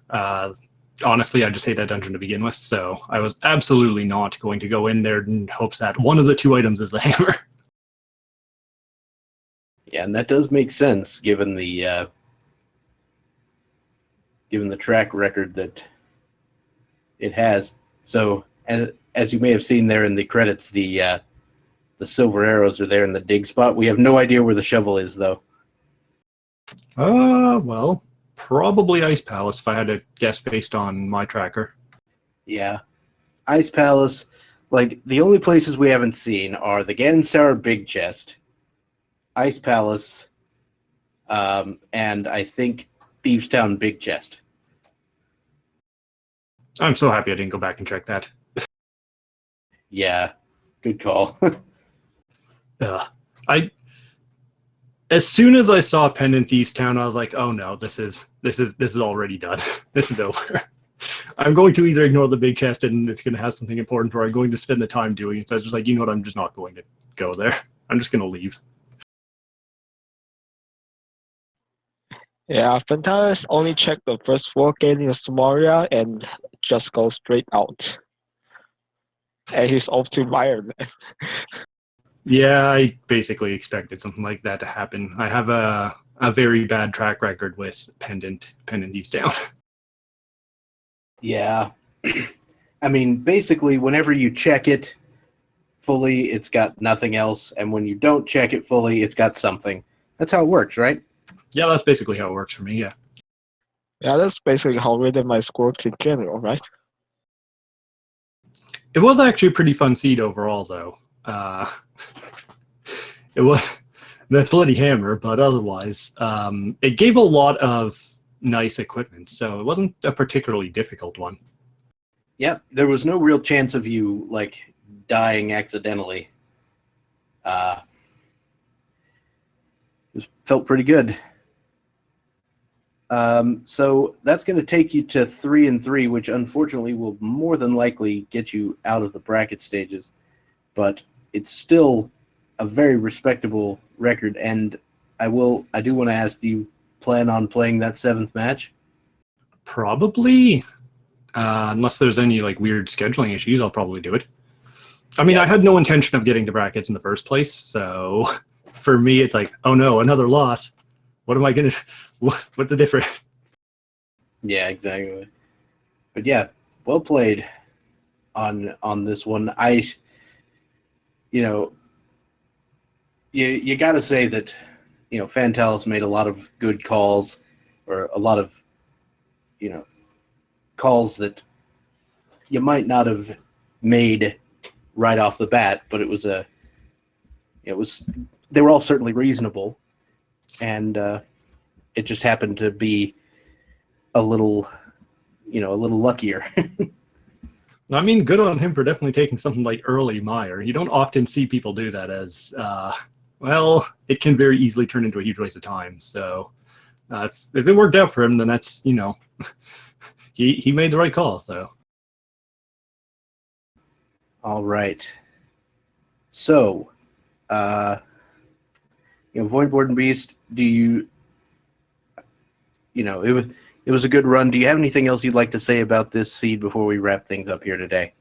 Honestly, I just hate that dungeon to begin with, so I was absolutely not going to go in there in hopes that one of the two items is the hammer. Yeah, and that does make sense given the track record that it has. So, as you may have seen there in the credits, the silver arrows are there in the dig spot. We have no idea where the shovel is, though. Well, probably Ice Palace if I had to guess based on my tracker. Yeah. Ice Palace, like, the only places we haven't seen are the Ganon's Tower Big Chest, Ice Palace, and I think Thieves Town Big Chest. I'm so happy I didn't go back and check that. Yeah, good call. As soon as I saw Pendant Thieves Town, I was like, "Oh no, this is already done. This is over. I'm going to either ignore the big chest and it's going to have something important, or I'm going to spend the time doing it." So I was just like, you know what? I'm just not going to go there. I'm just going to leave. Yeah, Fantallis only check the first floor gate in the Samaria and just go straight out. And he's off to Ireland. Yeah, I basically expected something like that to happen. I have a very bad track record with Pendant Thieves Town. Yeah. I mean, basically, whenever you check it fully, it's got nothing else. And when you don't check it fully, it's got something. That's how it works, right? Yeah, that's basically how it works for me, yeah. Yeah, that's basically how randomizer works in general, right? It was actually a pretty fun seed overall, though. It was the bloody hammer, but otherwise, it gave a lot of nice equipment, so it wasn't a particularly difficult one. Yeah, there was no real chance of you, like, dying accidentally. It felt pretty good. So that's going to take you to 3-3, which unfortunately will more than likely get you out of the bracket stages. But it's still a very respectable record, and I do want to ask, do you plan on playing that 7th match? Probably, unless there's any like weird scheduling issues, I'll probably do it. I mean, Yeah. I had no intention of getting to brackets in the first place, so for me, it's like, oh no, another loss. What am I gonna? What's the difference? Yeah, exactly. But yeah, well played on this one. You got to say that Fantallis made a lot of good calls, or a lot of calls that you might not have made right off the bat, but they were all certainly reasonable, and it just happened to be a little luckier. I mean, good on him for definitely taking something like early Mire. You don't often see people do that, as well, it can very easily turn into a huge waste of time. So if it worked out for him, then that's he made the right call. So All right. So, VoidbornBeast, it was a good run. Do you have anything else you'd like to say about this seed before we wrap things up here today?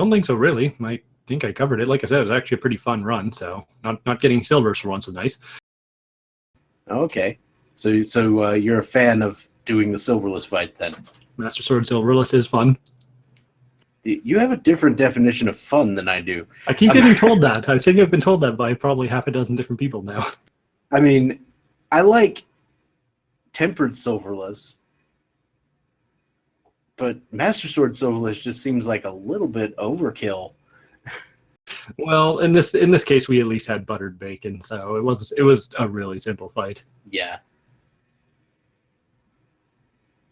don't think so, really. I think I covered it. Like I said, it was actually a pretty fun run. So not getting silvers for once was nice. Okay. So you're a fan of doing the silverless fight then? Master Sword Silverless is fun. You have a different definition of fun than I do. I keep getting told that. I think I've been told that by probably half a dozen different people now. I mean, I like tempered silverless, but Master Sword Silverless just seems like a little bit overkill. Well, in this case, we at least had buttered bacon, so it was a really simple fight. Yeah.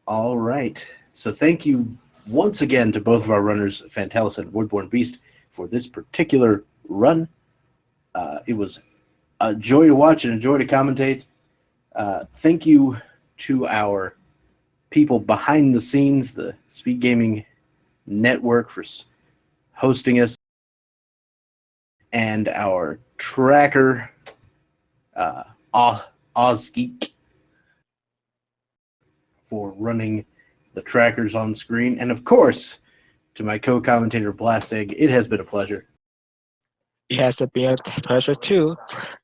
All right. So thank you once again to both of our runners, Fantallis and VoidbornBeast, for this particular run. It was a joy to watch and a joy to commentate. Thank you to our people behind the scenes, the Speed Gaming Network, for hosting us, and our tracker, OzGeek, for running the trackers on screen. And of course, to my co-commentator Blastegg, it has been a pleasure. It has been a pleasure too.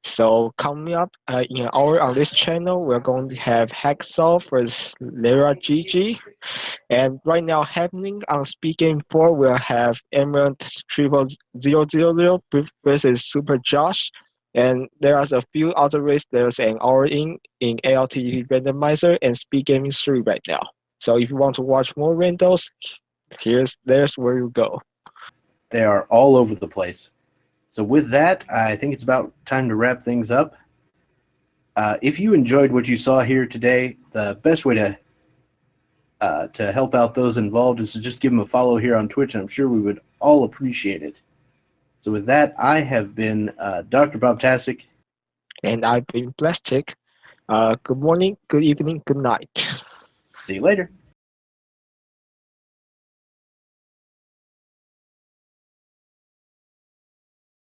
So coming up in an hour on this channel, we're going to have Hacksaw versus Lyra GG. And right now happening on Speed Game 4, we'll have Emerald 000 versus Super Josh. And there are a few other races. There's an hour in ALTTPR Randomizer and Speed Gaming 3 right now. So if you want to watch more randos, there's where you go. They are all over the place. So with that, I think it's about time to wrap things up. If you enjoyed what you saw here today, the best way to help out those involved is to just give them a follow here on Twitch. I'm sure we would all appreciate it. So with that, I have been Dr. Bobtastic. And I've been Plastic. Good morning, good evening, good night. See you later.